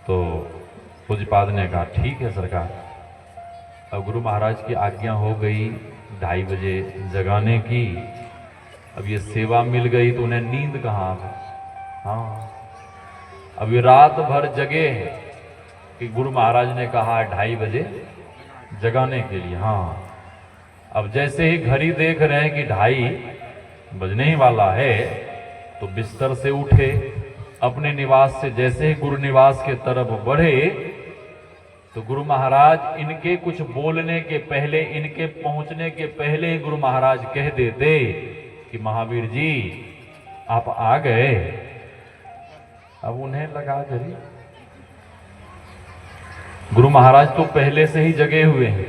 तो पूज्यपाद ने कहा ठीक है सरकार। अब गुरु महाराज की आज्ञा हो गई 2:30 बजे जगाने की। अब ये सेवा मिल गई तो उन्हें नींद कहाँ आ गई। हाँ, अभी रात भर जगे हैं कि गुरु महाराज ने कहा 2:30 बजे जगाने के लिए। हाँ, अब जैसे ही घड़ी देख रहे हैं कि 2:30 बजने ही वाला है, तो बिस्तर से उठे, अपने निवास से जैसे ही गुरु निवास के तरफ बढ़े, तो गुरु महाराज इनके कुछ बोलने के पहले, इनके पहुंचने के पहले ही गुरु महाराज कह देते कि महावीर जी आप आ गए। अब उन्हें लगा जरी गुरु महाराज तो पहले से ही जगे हुए हैं,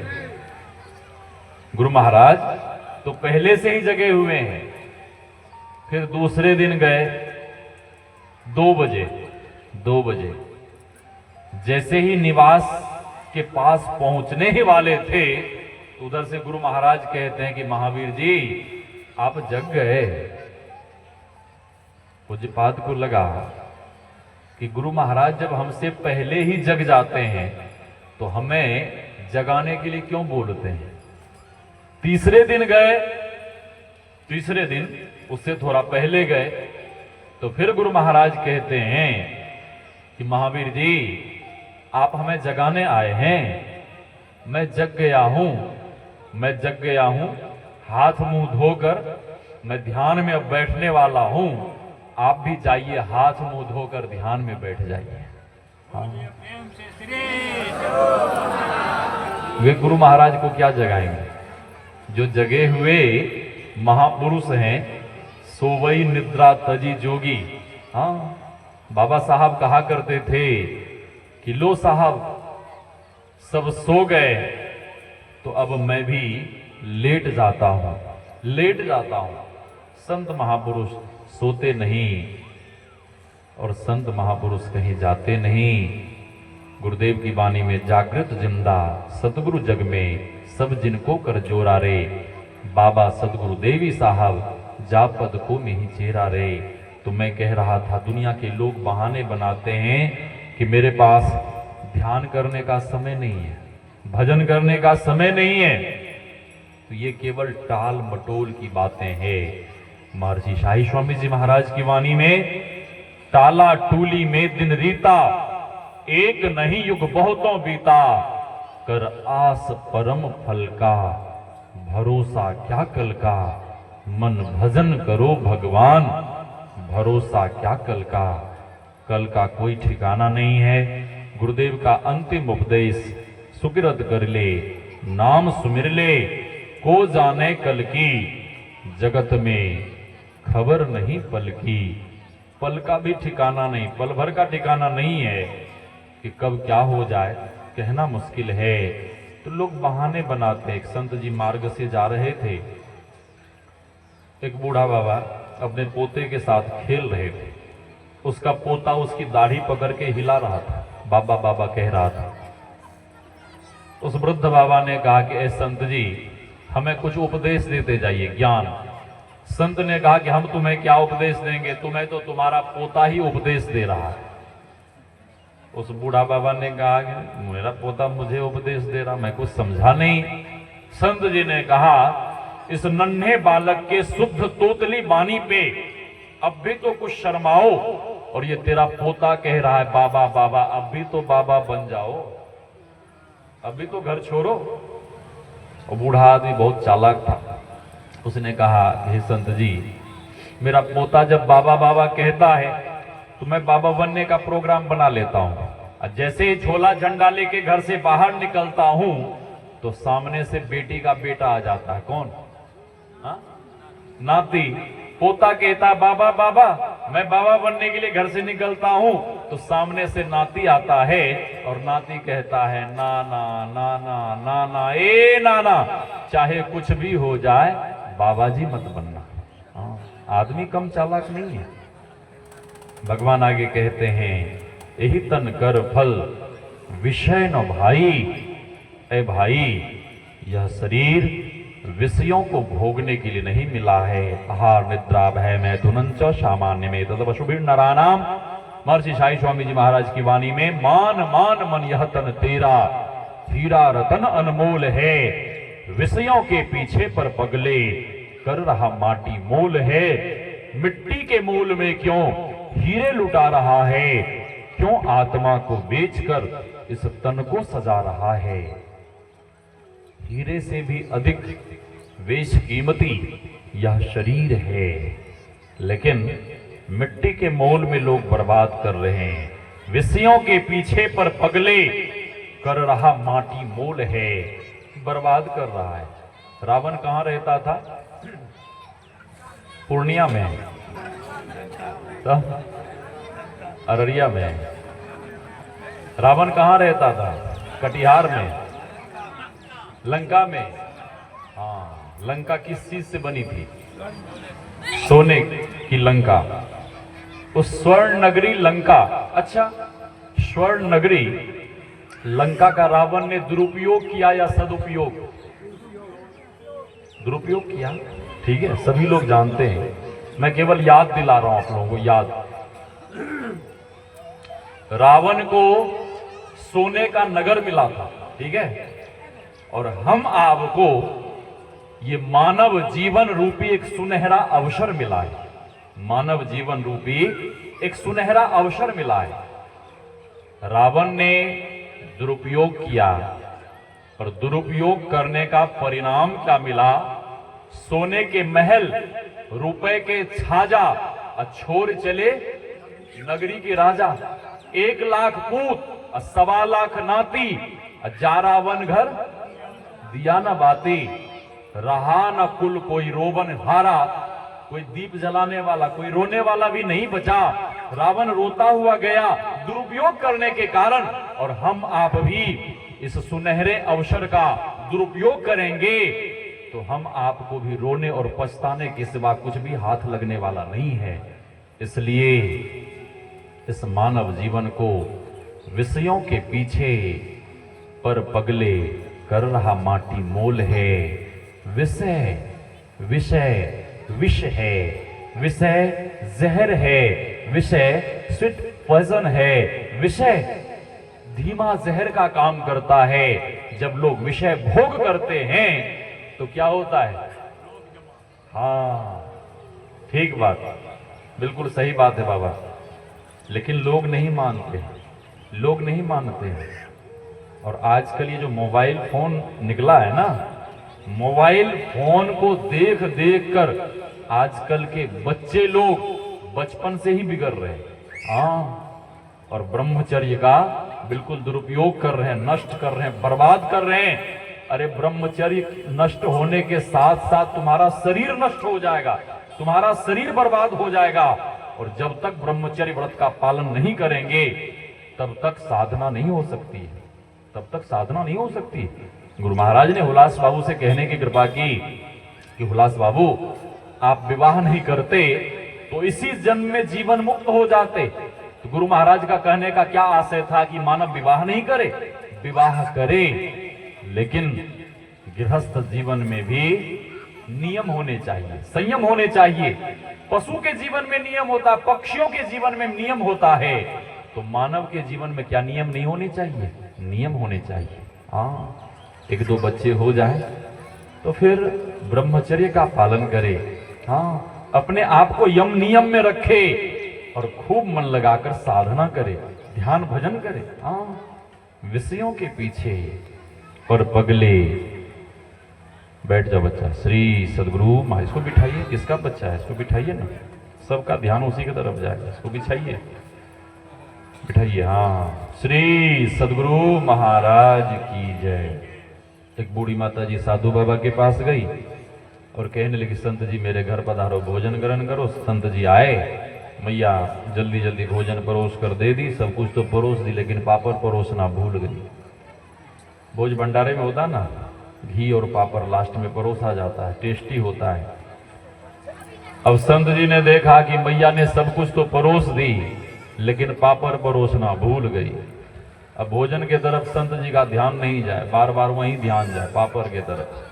गुरु महाराज तो पहले से ही जगे हुए हैं। फिर दूसरे दिन गए 2 बजे जैसे ही निवास के पास पहुंचने ही वाले थे, तो उधर से गुरु महाराज कहते हैं कि महावीर जी आप जग गए। पूज्यपाद को लगा कि गुरु महाराज जब हमसे पहले ही जग जाते हैं तो हमें जगाने के लिए क्यों बोलते हैं। तीसरे दिन गए, तीसरे दिन उससे थोड़ा पहले गए, तो फिर गुरु महाराज कहते हैं कि महावीर जी आप हमें जगाने आए हैं। मैं जग गया हूं, हाथ मुंह धोकर मैं ध्यान में अब बैठने वाला हूं। आप भी जाइए, हाथ मुंह धोकर ध्यान में बैठ जाइए। हाँ। वे गुरु महाराज को क्या जगाएंगे? जो जगे हुए महापुरुष हैं, सोवई निद्रा तजी जोगी। हाँ, बाबा साहब कहा करते थे कि लो साहब सब सो गए, तो अब मैं भी लेट जाता हूं। संत महापुरुष सोते नहीं और संत महापुरुष कहीं जाते नहीं। गुरुदेव की वाणी में जागृत जिंदा सतगुरु जग में सब जिनको कर जोरा रे। बाबा सतगुरु देवी साहब जा पद को में ही चेरा रे। तो मैं कह रहा था, दुनिया के लोग बहाने बनाते हैं कि मेरे पास ध्यान करने का समय नहीं है, भजन करने का समय नहीं है। तो ये केवल टाल मटोल की बातें हैं। महर्षि शाही स्वामी जी महाराज की वाणी में, टाला टूली में दिन रीता, एक नहीं युग बहुतों बीता, कर आस परम फल का, भरोसा क्या कल का, मन भजन करो भगवान, भरोसा क्या कल का। कल का कोई ठिकाना नहीं है। गुरुदेव का अंतिम उपदेश सुकृत कर ले, नाम सुमिर ले, को जाने कल की, जगत में खबर नहीं पल की। पल का भी ठिकाना नहीं, पल भर का ठिकाना नहीं है कि कब क्या हो जाए, कहना मुश्किल है। तो लोग बहाने बनाते। एक संत जी मार्ग से जा रहे थे, एक बूढ़ा बाबा अपने पोते के साथ खेल रहे थे। उसका पोता उसकी दाढ़ी पकड़ के हिला रहा था, बाबा बाबा कह रहा था। उस वृद्ध बाबा ने कहा कि ए संत जी, हमें कुछ उपदेश देते जाइए, ज्ञान। संत ने कहा कि हम तुम्हें क्या उपदेश देंगे, तुम्हें तो तुम्हारा पोता ही उपदेश दे रहा है। उस बूढ़ा बाबा ने कहा कि मेरा पोता मुझे उपदेश दे रहा, मैं कुछ समझा नहीं। संत जी ने कहा, इस नन्हे बालक के शुद्ध तोतली बानी पे अब भी तो कुछ शर्माओ, और ये तेरा पोता कह रहा है बाबा बाबा, अब भी तो बाबा बन जाओ, अभी तो घर छोड़ो। और बूढ़ा आदमी बहुत चालाक था। उसने कहा, हे संत जी, मेरा पोता जब बाबा बाबा कहता है तो मैं बाबा बनने का प्रोग्राम बना लेता हूं। और जैसे ही झोला झंडा लेके घर से बाहर निकलता हूं तो सामने से बेटी का बेटा आ जाता है। कौन? हा? नाती। पोता कहता बाबा बाबा, मैं बाबा बनने के लिए घर से निकलता हूं तो सामने से नाती आता है और नाती कहता है नाना नाना नाना, ए नाना, चाहे कुछ भी हो जाए बाबा जी मत बनना। आदमी कम चालाक नहीं है। भगवान आगे कहते हैं, यही तन कर फल विषय न भाई। ए भाई, यह शरीर विषयों को भोगने के लिए नहीं मिला है। आहार निद्रा भय में धुनंच सामान्य में तद पशुभिर नरानाम। महर्षि साई स्वामी जी महाराज की वाणी में, मान मान मन यह तन तेरा, हीरा रतन अनमोल है। विषयों के पीछे पर पगले, कर रहा माटी मोल है। मिट्टी के मोल में क्यों हीरे लुटा रहा है, क्यों आत्मा को बेचकर इस तन को सजा रहा है। हीरे से भी अधिक बेश कीमती यह शरीर है, लेकिन मिट्टी के मोल में लोग बर्बाद कर रहे हैं। विषयों के पीछे पर पगले, कर रहा माटी मोल है, बर्बाद कर रहा है। रावण कहां रहता था? पूर्णिया में, तो अररिया में। रावण कहां रहता था? कटिहार में, लंका में। हाँ, लंका किस चीज से बनी थी? सोने की लंका, उस स्वर्ण नगरी लंका। अच्छा, स्वर्ण नगरी लंका का रावण ने दुरुपयोग किया या सदुपयोग? दुरुपयोग किया, ठीक है, सभी लोग जानते हैं। मैं केवल याद दिला रहा हूं आप लोगों को, याद। रावण को सोने का नगर मिला था, ठीक है, और हम आपको ये मानव जीवन रूपी एक सुनहरा अवसर मिला है। मानव जीवन रूपी एक सुनहरा अवसर मिला है। रावण ने दुरुपयोग किया, और दुरुपयोग करने का परिणाम क्या मिला? सोने के महल, रुपए के छाजा, और छोड़ चले नगरी के राजा। 1 लाख पूत और 1.25 लाख नाती, जा रावण घर दिया न बाती। रहा न कुल कोई रोवन हारा, कोई दीप जलाने वाला, कोई रोने वाला भी नहीं बचा। रावण रोता हुआ गया दुरुपयोग करने के कारण। और हम आप भी इस सुनहरे अवसर का दुरुपयोग करेंगे तो हम आपको भी रोने और पछताने के सिवा कुछ भी हाथ लगने वाला नहीं है। इसलिए इस मानव जीवन को विषयों के पीछे पर पगले, कर रहा माटी मोल है। विषय विषय विष है, विषय जहर है, विषय स्वीट पॉइजन है। विषय धीमा जहर का काम करता है। जब लोग विषय भोग करते हैं तो क्या होता है? हाँ, ठीक बात, बिल्कुल सही बात है बाबा। लेकिन लोग नहीं मानते, लोग नहीं मानते हैं। और आजकल ये जो मोबाइल फोन निकला है ना, मोबाइल फोन को देख देख कर आजकल के बच्चे लोग बचपन से ही बिगड़ रहे हैं। हाँ, और ब्रह्मचर्य का बिल्कुल दुरुपयोग कर रहे हैं, नष्ट कर रहे हैं, बर्बाद कर रहे हैं। अरे ब्रह्मचर्य नष्ट होने के साथ साथ तुम्हारा शरीर नष्ट हो जाएगा, तुम्हारा शरीर बर्बाद हो जाएगा। और जब तक ब्रह्मचर्य व्रत का पालन नहीं करेंगे तब तक साधना नहीं हो सकती, तब तक साधना नहीं हो सकती। गुरु महाराज ने हुलास बाबू से कहने की कृपा की कि हुलास बाबू आप विवाह नहीं करते तो इसी जन्म में जीवन मुक्त हो जाते। तो गुरु महाराज का कहने का क्या आशय था कि मानव विवाह नहीं करे, विवाह करे, लेकिन गृहस्थ जीवन में भी नियम होने चाहिए, संयम होने चाहिए। पशु के जीवन में नियम होता है, पक्षियों के जीवन में नियम होता है, तो मानव के जीवन में क्या नियम नहीं होने चाहिए? नियम होने चाहिए। हाँ, एक दो बच्चे हो जाए तो फिर ब्रह्मचर्य का पालन करे, हाँ, अपने आप को यम नियम में रखे और खूब मन लगाकर साधना करे, ध्यान भजन करे। हाँ, विषयों के पीछे और पगले बैठ जाओ बच्चा। श्री सदगुरु माँ, इसको बिठाइए, किसका बच्चा है, इसको बिठाइए ना, सबका ध्यान उसी की तरफ जाएगा, इसको बिछाइए, बिठाइए। हाँ, श्री सदगुरु महाराज की जय। एक बूढ़ी माता जी साधु बाबा के पास गई और कहने लगी, संत जी मेरे घर पधारो, भोजन ग्रहण करो। संत जी आए, मैया जल्दी जल्दी भोजन परोस कर दे दी, सब कुछ तो परोस दी, लेकिन पापड़ परोसना भूल गई। भोज भंडारे में होता ना, घी और पापड़ लास्ट में परोसा जाता है, टेस्टी होता है। अब संत जी ने देखा कि मैया ने सब कुछ तो परोस दी लेकिन पापड़ परोसना भूल गई। अब भोजन के तरफ संत जी का ध्यान नहीं जाए, बार बार वहीं ध्यान जाए पापड़ के तरफ।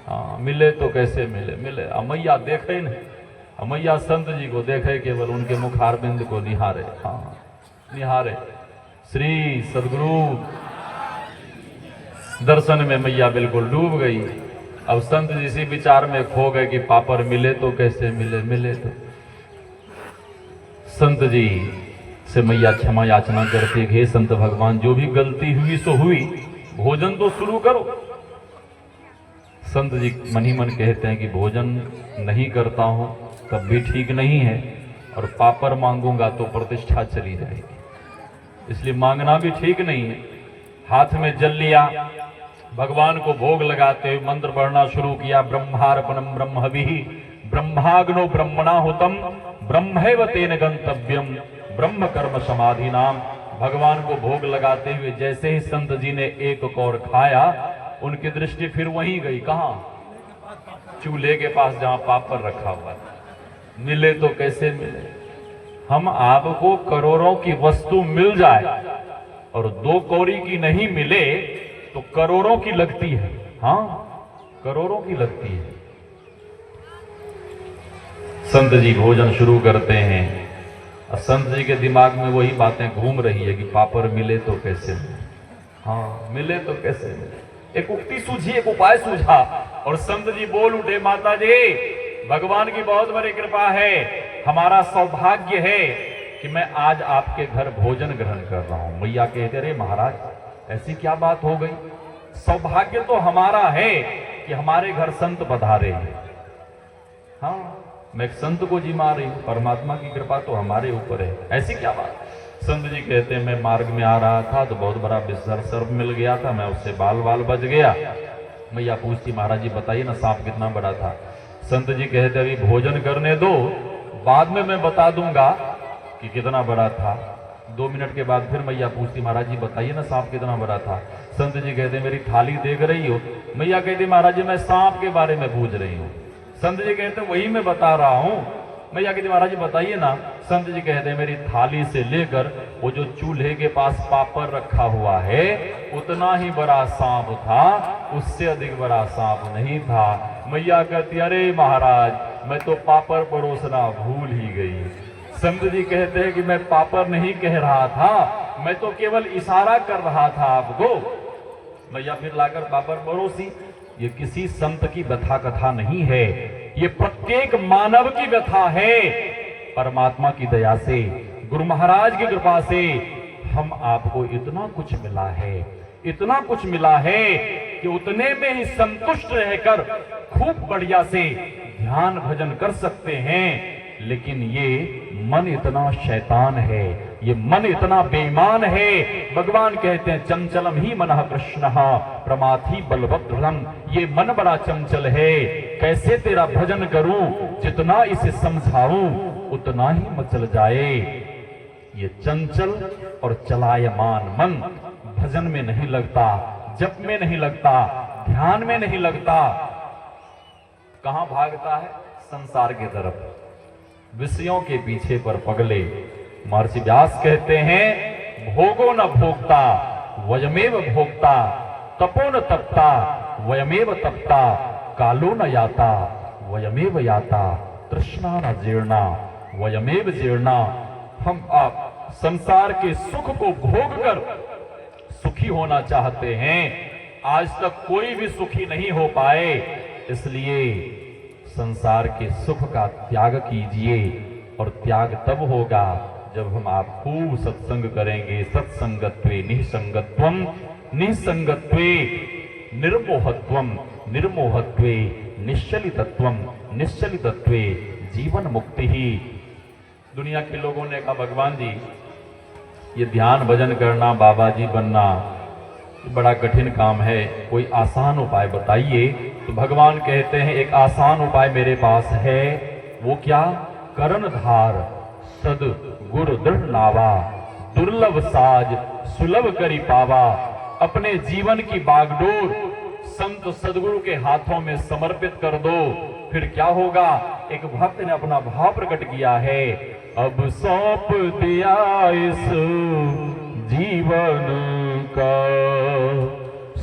हाँ, मिले तो कैसे मिले, मिले। मैया देखे नहीं, मैया संत जी को देखे, केवल उनके मुखारबिंद को निहारे। हाँ, निहारे। श्री सदगुरु दर्शन में मैया बिल्कुल डूब गई। अब संत जी इसी विचार में खो गए कि पापड़ मिले तो कैसे मिले, मिले तो। संत जी से मैया क्षमा याचना करती है, हे संत भगवान, जो भी गलती हुई सो हुई, भोजन तो शुरू करो। संत जी मन ही मन कहते हैं कि भोजन नहीं करता हूं तब भी ठीक नहीं है, और पापड़ मांगूंगा तो प्रतिष्ठा चली जाएगी, इसलिए मांगना भी ठीक नहीं है। हाथ में जल लिया, भगवान को भोग लगाते हुए मंत्र पढ़ना शुरू किया। ब्रह्मार्पणम ब्रह्मभिः ब्रह्माग्नो ब्रह्मणाहुतम ब्रह्मैव तेन गंतव्यम ब्रह्म कर्म समाधि नाम। भगवान को भोग लगाते हुए जैसे ही संत जी ने एक कौर खाया, उनकी दृष्टि फिर वहीं गई। कहां? चूल्हे के पास जहां पापड़ रखा हुआ था। मिले तो कैसे मिले। हम आपको करोड़ों की वस्तु मिल जाए और 2 कौड़ी की नहीं मिले तो करोड़ों की लगती है। हाँ, करोड़ों की लगती है। संत जी भोजन शुरू करते हैं और संत जी के दिमाग में वही बातें घूम रही है कि पापड़ मिले तो कैसे मिले। हाँ, मिले तो कैसे मिले। एक उक्ति सूझी, एक उपाय सूझा और संत जी बोल उठे, माता जी भगवान की बहुत बड़ी कृपा है, हमारा सौभाग्य है कि मैं आज आपके घर भोजन ग्रहण कर रहा हूं। मैया कहते, अरे महाराज ऐसी क्या बात हो गई, सौभाग्य तो हमारा है कि हमारे घर संत पधारे हैं। हाँ, मैं एक संत को जी मार रही हूं, परमात्मा की कृपा तो हमारे ऊपर है, ऐसी क्या बात। संत जी कहते हैं, मैं मार्ग में आ रहा था तो बहुत बड़ा बिस्तर सर्प मिल गया था, मैं उससे बाल बाल बच गया। मैया पूछती, महाराज जी बताइए ना सांप कितना बड़ा था। संत जी कहते, अभी भोजन करने दो, बाद में मैं बता दूंगा कि कितना बड़ा था। 2 मिनट के बाद फिर मैया पूछती, महाराज जी बताइए ना सांप कितना बड़ा था। संत जी कहते, मेरी थाली देख रही हो। मैया कहती, महाराज जी मैं सांप के बारे में पूछ रही हूँ। संत जी कहते, वही मैं बता रहा हूँ। मैया कहती, महाराज जी बताइए ना। संत जी कहते, मेरी थाली से लेकर वो जो चूल्हे के पास पापड़ रखा हुआ है उतना ही बड़ा सांप था, उससे अधिक बड़ा सांप नहीं था। मैया कहती, अरे महाराज मैं तो पापड़ परोसना भूल ही गई। संत जी कहते हैं कि मैं पापड़ नहीं कह रहा था, मैं तो केवल इशारा कर रहा था आपको। मैया फिर लाकर पापड़ परोसी। ये किसी संत की व्यथा कथा नहीं है, ये प्रत्येक मानव की व्यथा है। परमात्मा की दया से, गुरु महाराज की कृपा से हम आपको इतना कुछ मिला है, इतना कुछ मिला है कि उतने में ही संतुष्ट रहकर खूब बढ़िया से ध्यान भजन कर सकते हैं। लेकिन ये मन इतना शैतान है, ये मन इतना बेईमान है। भगवान कहते हैं चंचलम ही मनः कृष्णः प्रमाथि बलवद्दृढ़म्। ये मन बड़ा चंचल है, कैसे तेरा भजन करूं, जितना इसे समझाऊं उतना ही मचल जाए। ये चंचल और चलायमान मन भजन में नहीं लगता, जप में नहीं लगता, ध्यान में नहीं लगता, कहां भागता है? संसार की तरफ, विषयों के पीछे पर पगले। महर्षि व्यास कहते हैं भोगो न भोगता वयमेव भोक्ता, तपो न तपता वयमेव तपता, कालो न याता वयमेव याता, तृष्णा न जीर्णा वयमेव जीर्णा। हम आप संसार के सुख को भोग कर सुखी होना चाहते हैं। आज तक कोई भी सुखी नहीं हो पाए, इसलिए संसार के सुख का त्याग कीजिए। और त्याग तब होगा जब हम आप खूब सत्संग करेंगे। सत्संगत्वे निसंगत्वम, निसंगत्वे निर्मोहत्वम, निर्मोहत्वे निश्चलितत्वम, निश्चलितत्वे जीवन मुक्ति ही। दुनिया के लोगों ने कहा भगवान जी ये ध्यान भजन करना, बाबा जी बनना बड़ा कठिन काम है, कोई आसान उपाय बताइए। तो भगवान कहते हैं एक आसान उपाय मेरे पास है। वो क्या? करण धार सद गुर दृढ़ नावा, दुर्लभ साज सुलभ करी पावा। अपने जीवन की बागडोर संत सदगुरु के हाथों में समर्पित कर दो, फिर क्या होगा? एक भक्त ने अपना भाव प्रकट किया है, अब सौंप दिया इस जीवन का,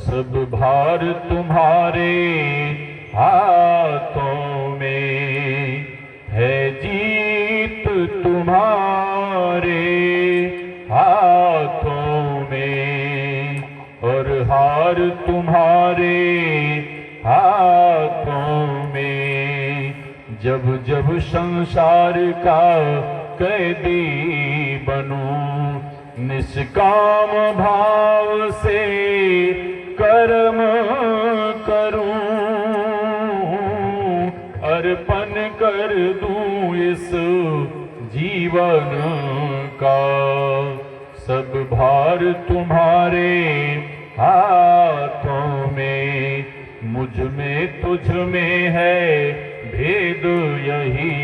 सब भार तुम्हारे हाथों में है, जीत तुम्हारे हाथों में और हार तुम्हारे हाथों में। जब जब संसार का कैदी बनूं, निष्काम भाव से कर्म करूं, अर्पण कर दूं इस जीवन का, सब भार तुम्हारे हाथों में। मुझ में तुझ में है भेद यही,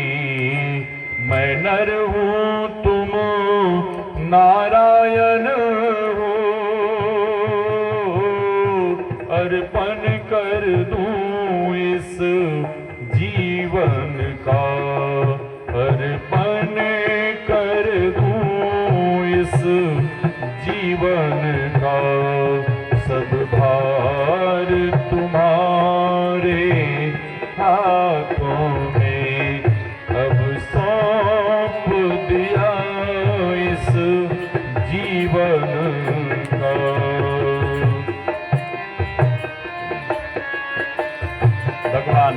मैं नर हूं तुम नारायण हो, अर्पण कर दूं इस जीवन का, अर्पण कर दूं इस जीवन का, सब भार तुम्हारे हाथों में, अब सौंप दिया इस जीवन का। भगवान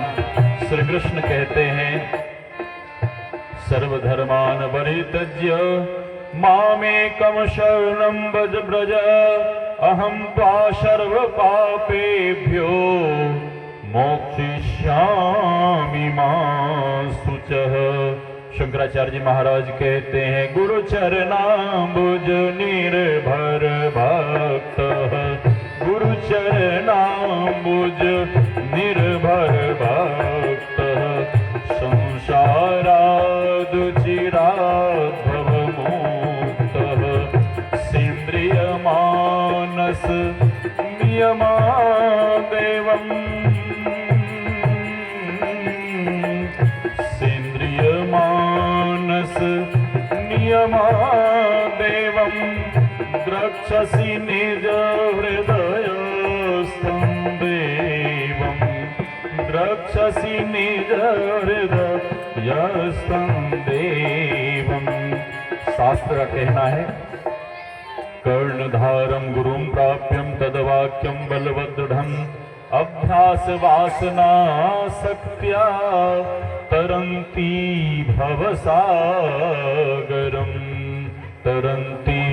श्री कृष्ण कहते हैं सर्वधर्मान परित्यज्य मामेकं शरणं व्रज, अहं त्वा सर्व पापेभ्यो मोक्षयिष्यामि मा शुचः। शंकराचार्य जी महाराज कहते हैं गुरु चरणाम्बुज निर्भर भक्त, गुरु चरणाम्बुज निर्भर भक्त, संसाराद् चिराद् भवमुक्तः, सेन्द्रिय मानस नियमादेवम्, सेन्द्रिय मानस नियमादेवम्, द्रक्षसि निज हृदयस्थं देवम्, द्रक्षसि निज हृदयस्थं देवम्। शास्त्र का कहना है कर्णधारं गुरुं प्राप्यं तद्वाक्यं बलवद्दृढम्, अभ्यास वासना शक्त्या तरन्ति भवसागरम्, तरन्ति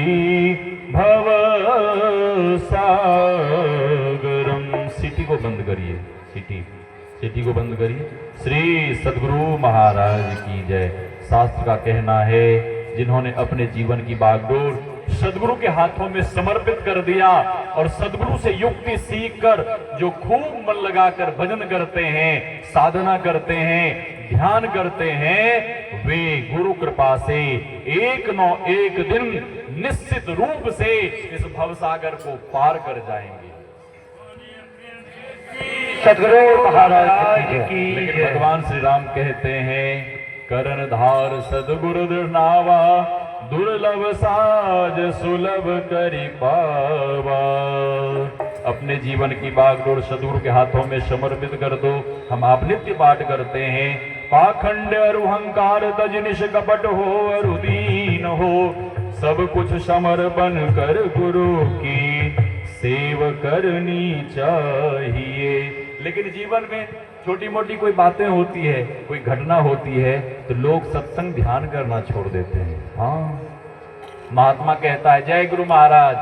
भवसागरम्। सिटी को बंद करिए, सिटी को बंद करिए। श्री सद्गुरु महाराज की जय। शास्त्र का कहना है जिन्होंने अपने जीवन की बागडोर सदगुरु के हाथों में समर्पित कर दिया और सदगुरु से युक्ति सीखकर जो खूब मन लगाकर भजन करते हैं, साधना करते हैं, ध्यान करते हैं, वे गुरु कृपा से एक न एक दिन निश्चित रूप से इस भवसागर को पार कर जाएंगे। सदगुरु महाराज की लेकिन जय। भगवान श्री राम कहते हैं, करण धार सदगुरु दृढ़ावा, दुर्लभ साज सुलभ करी पावा। अपने जीवन की बागडोर सदगुरु के हाथों में समर्पित कर दो। हम आप नित्य पाठ करते हैं, पाखंड अरुहंकार तज निश कपट हो अरुदीन हो, सब कुछ समर्पण कर गुरु की सेव करनी चाहिए। लेकिन जीवन में छोटी मोटी कोई बातें होती है, कोई घटना होती है, तो लोग सत्संग ध्यान करना छोड़ देते हैं। हाँ, महात्मा कहता है जय गुरु महाराज,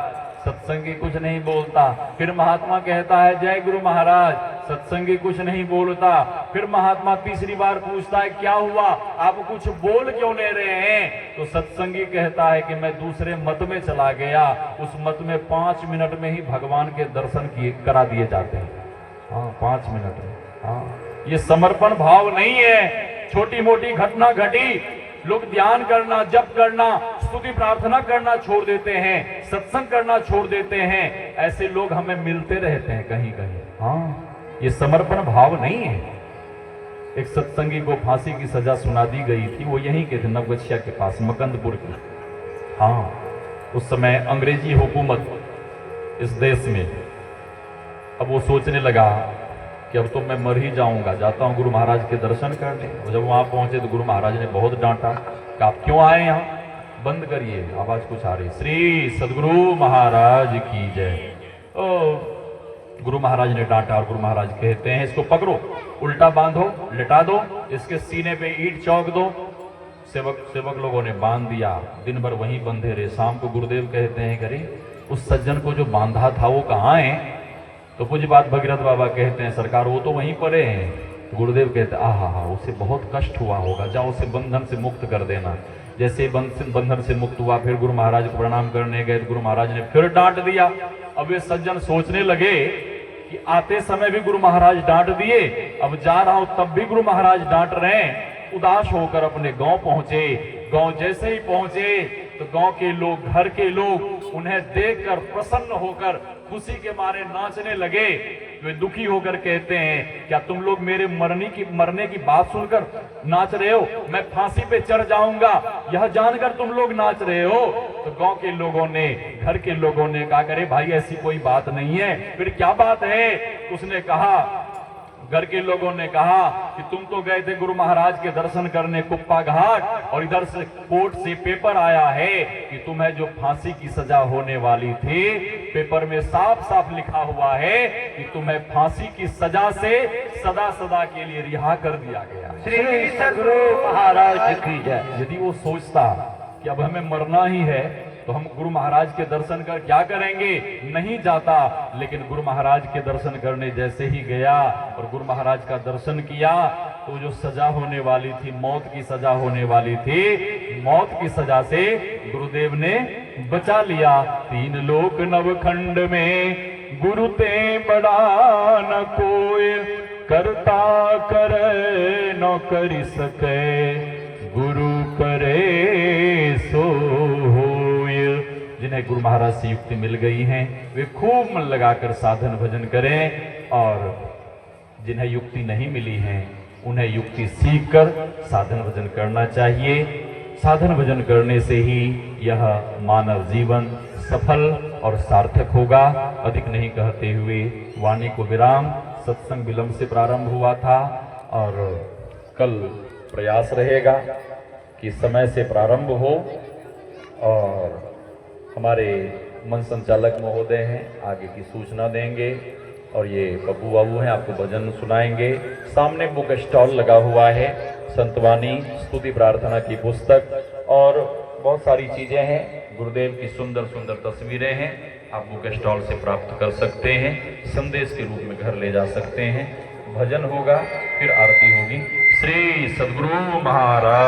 सत्संगी कुछ नहीं बोलता। फिर महात्मा कहता है जय गुरु महाराज, सत्संगी कुछ नहीं बोलता। फिर महात्मा तीसरी बार पूछता है क्या हुआ, आप कुछ बोल क्यों नहीं रहे हैं? तो सत्संगी कहता है कि मैं दूसरे मत में चला गया, उस मत में 5 मिनट में ही भगवान के दर्शन किए करा दिए जाते हैं। हाँ, 5 मिनट में। हाँ, ये समर्पण भाव नहीं है। छोटी मोटी घटना घटी, लोग ध्यान करना, जप करना, स्तुति प्रार्थना करना छोड़ देते हैं, सत्संग करना छोड़ देते हैं। ऐसे लोग हमें मिलते रहते हैं कहीं कहीं। हाँ, ये समर्पण भाव नहीं है। एक सत्संगी को फांसी की सजा सुना दी गई थी, वो यहीं के थे, नवगछिया के पास, मकंदपुर की। हाँ, उस समय अंग्रेजी हुकूमत इस देश में। अब वो सोचने लगा कि अब तो मैं मर ही जाऊंगा, जाता हूं गुरु महाराज के दर्शन करने। और जब वहां पहुंचे तो गुरु महाराज ने बहुत डांटा कि आप क्यों आए यहाँ, बंद करिए, आवाज कुछ आ रही। श्री सदगुरु महाराज की जय। गुरु महाराज ने डांटा और गुरु महाराज कहते हैं इसको पकड़ो, उल्टा बांधो, लिटा दो, इसके सीने पे ईंट चौक दो। सेवक लोगों ने बांध दिया, दिन भर वहीं बंधे रहे। शाम को गुरुदेव कहते हैं करे उस सज्जन को जो बांधा था वो कहाँ है? तो पूज्य बात भगीरथ बाबा कहते हैं सरकार वो तो वहीं पड़े हैं। तो गुरुदेव कहते हैं आहा, उसे बहुत कष्ट हुआ होगा, जाओ उसे बंधन से मुक्त कर देना। जैसे बंधन से मुक्त हुआ, फिर गुरु महाराज को प्रणाम करने गए तो गुरु महाराज ने फिर डांट दिया। अब ये सज्जन सोचने लगे कि आते समय भी गुरु महाराज डांट दिए, अब जा रहा हूं तब भी गुरु महाराज डांट रहे हैं। उदास होकर अपने गांव पहुंचे। गांव जैसे ही पहुंचे तो गांव के लोग, घर के लोग उन्हें देखकर प्रसन्न होकर खुशी के मारे नाचने लगे। वे दुखी होकर कहते हैं क्या तुम लोग मेरे मरने की बात सुनकर नाच रहे हो? मैं फांसी पे चढ़ जाऊंगा यह जानकर तुम लोग नाच रहे हो? तो गांव के लोगों ने, घर के लोगों ने कहा करे भाई ऐसी कोई बात नहीं है। फिर क्या बात है? उसने कहा, घर के लोगों ने कहा कि तुम तो गए थे गुरु महाराज के दर्शन करने कुप्पा घाट, और इधर से कोर्ट से पेपर आया है कि तुम्हें जो फांसी की सजा होने वाली थी, पेपर में साफ साफ लिखा हुआ है कि तुम्हें फांसी की सजा से सदा सदा के लिए रिहा कर दिया गया। श्री सदगुरु महाराज की जय। यदि वो सोचता कि अब हमें मरना ही है तो हम गुरु महाराज के दर्शन कर क्या करेंगे, नहीं जाता। लेकिन गुरु महाराज के दर्शन करने जैसे ही गया और गुरु महाराज का दर्शन किया तो जो सजा होने वाली थी, मौत की सजा होने वाली थी, मौत की सजा से गुरुदेव ने बचा लिया। 3 लोक नवखंड में गुरु ते बड़ा न कोई, करता करे न कर सके, गुरु करे सो होय। जिन्हें गुरु महाराज से युक्ति मिल गई है वे खूब मन लगाकर साधन भजन करें, और जिन्हें युक्ति नहीं मिली है उन्हें युक्ति सीखकर साधन भजन करना चाहिए। साधन भजन करने से ही यह मानव जीवन सफल और सार्थक होगा। अधिक नहीं कहते हुए वाणी को विराम। सत्संग विलंब से प्रारंभ हुआ था और कल प्रयास रहेगा कि समय से प्रारंभ हो। और हमारे मन संचालक महोदय हैं, आगे की सूचना देंगे, और ये बब्बू बाबू हैं, आपको भजन सुनाएंगे। सामने बुक स्टॉल लगा हुआ है, संतवानी स्तुति प्रार्थना की पुस्तक और बहुत सारी चीजें हैं। गुरुदेव की सुंदर सुंदर तस्वीरें हैं, आप बुक स्टॉल से प्राप्त कर सकते हैं, संदेश के रूप में घर ले जा सकते हैं। भजन होगा, फिर आरती होगी। श्री सदगुरु महाराज।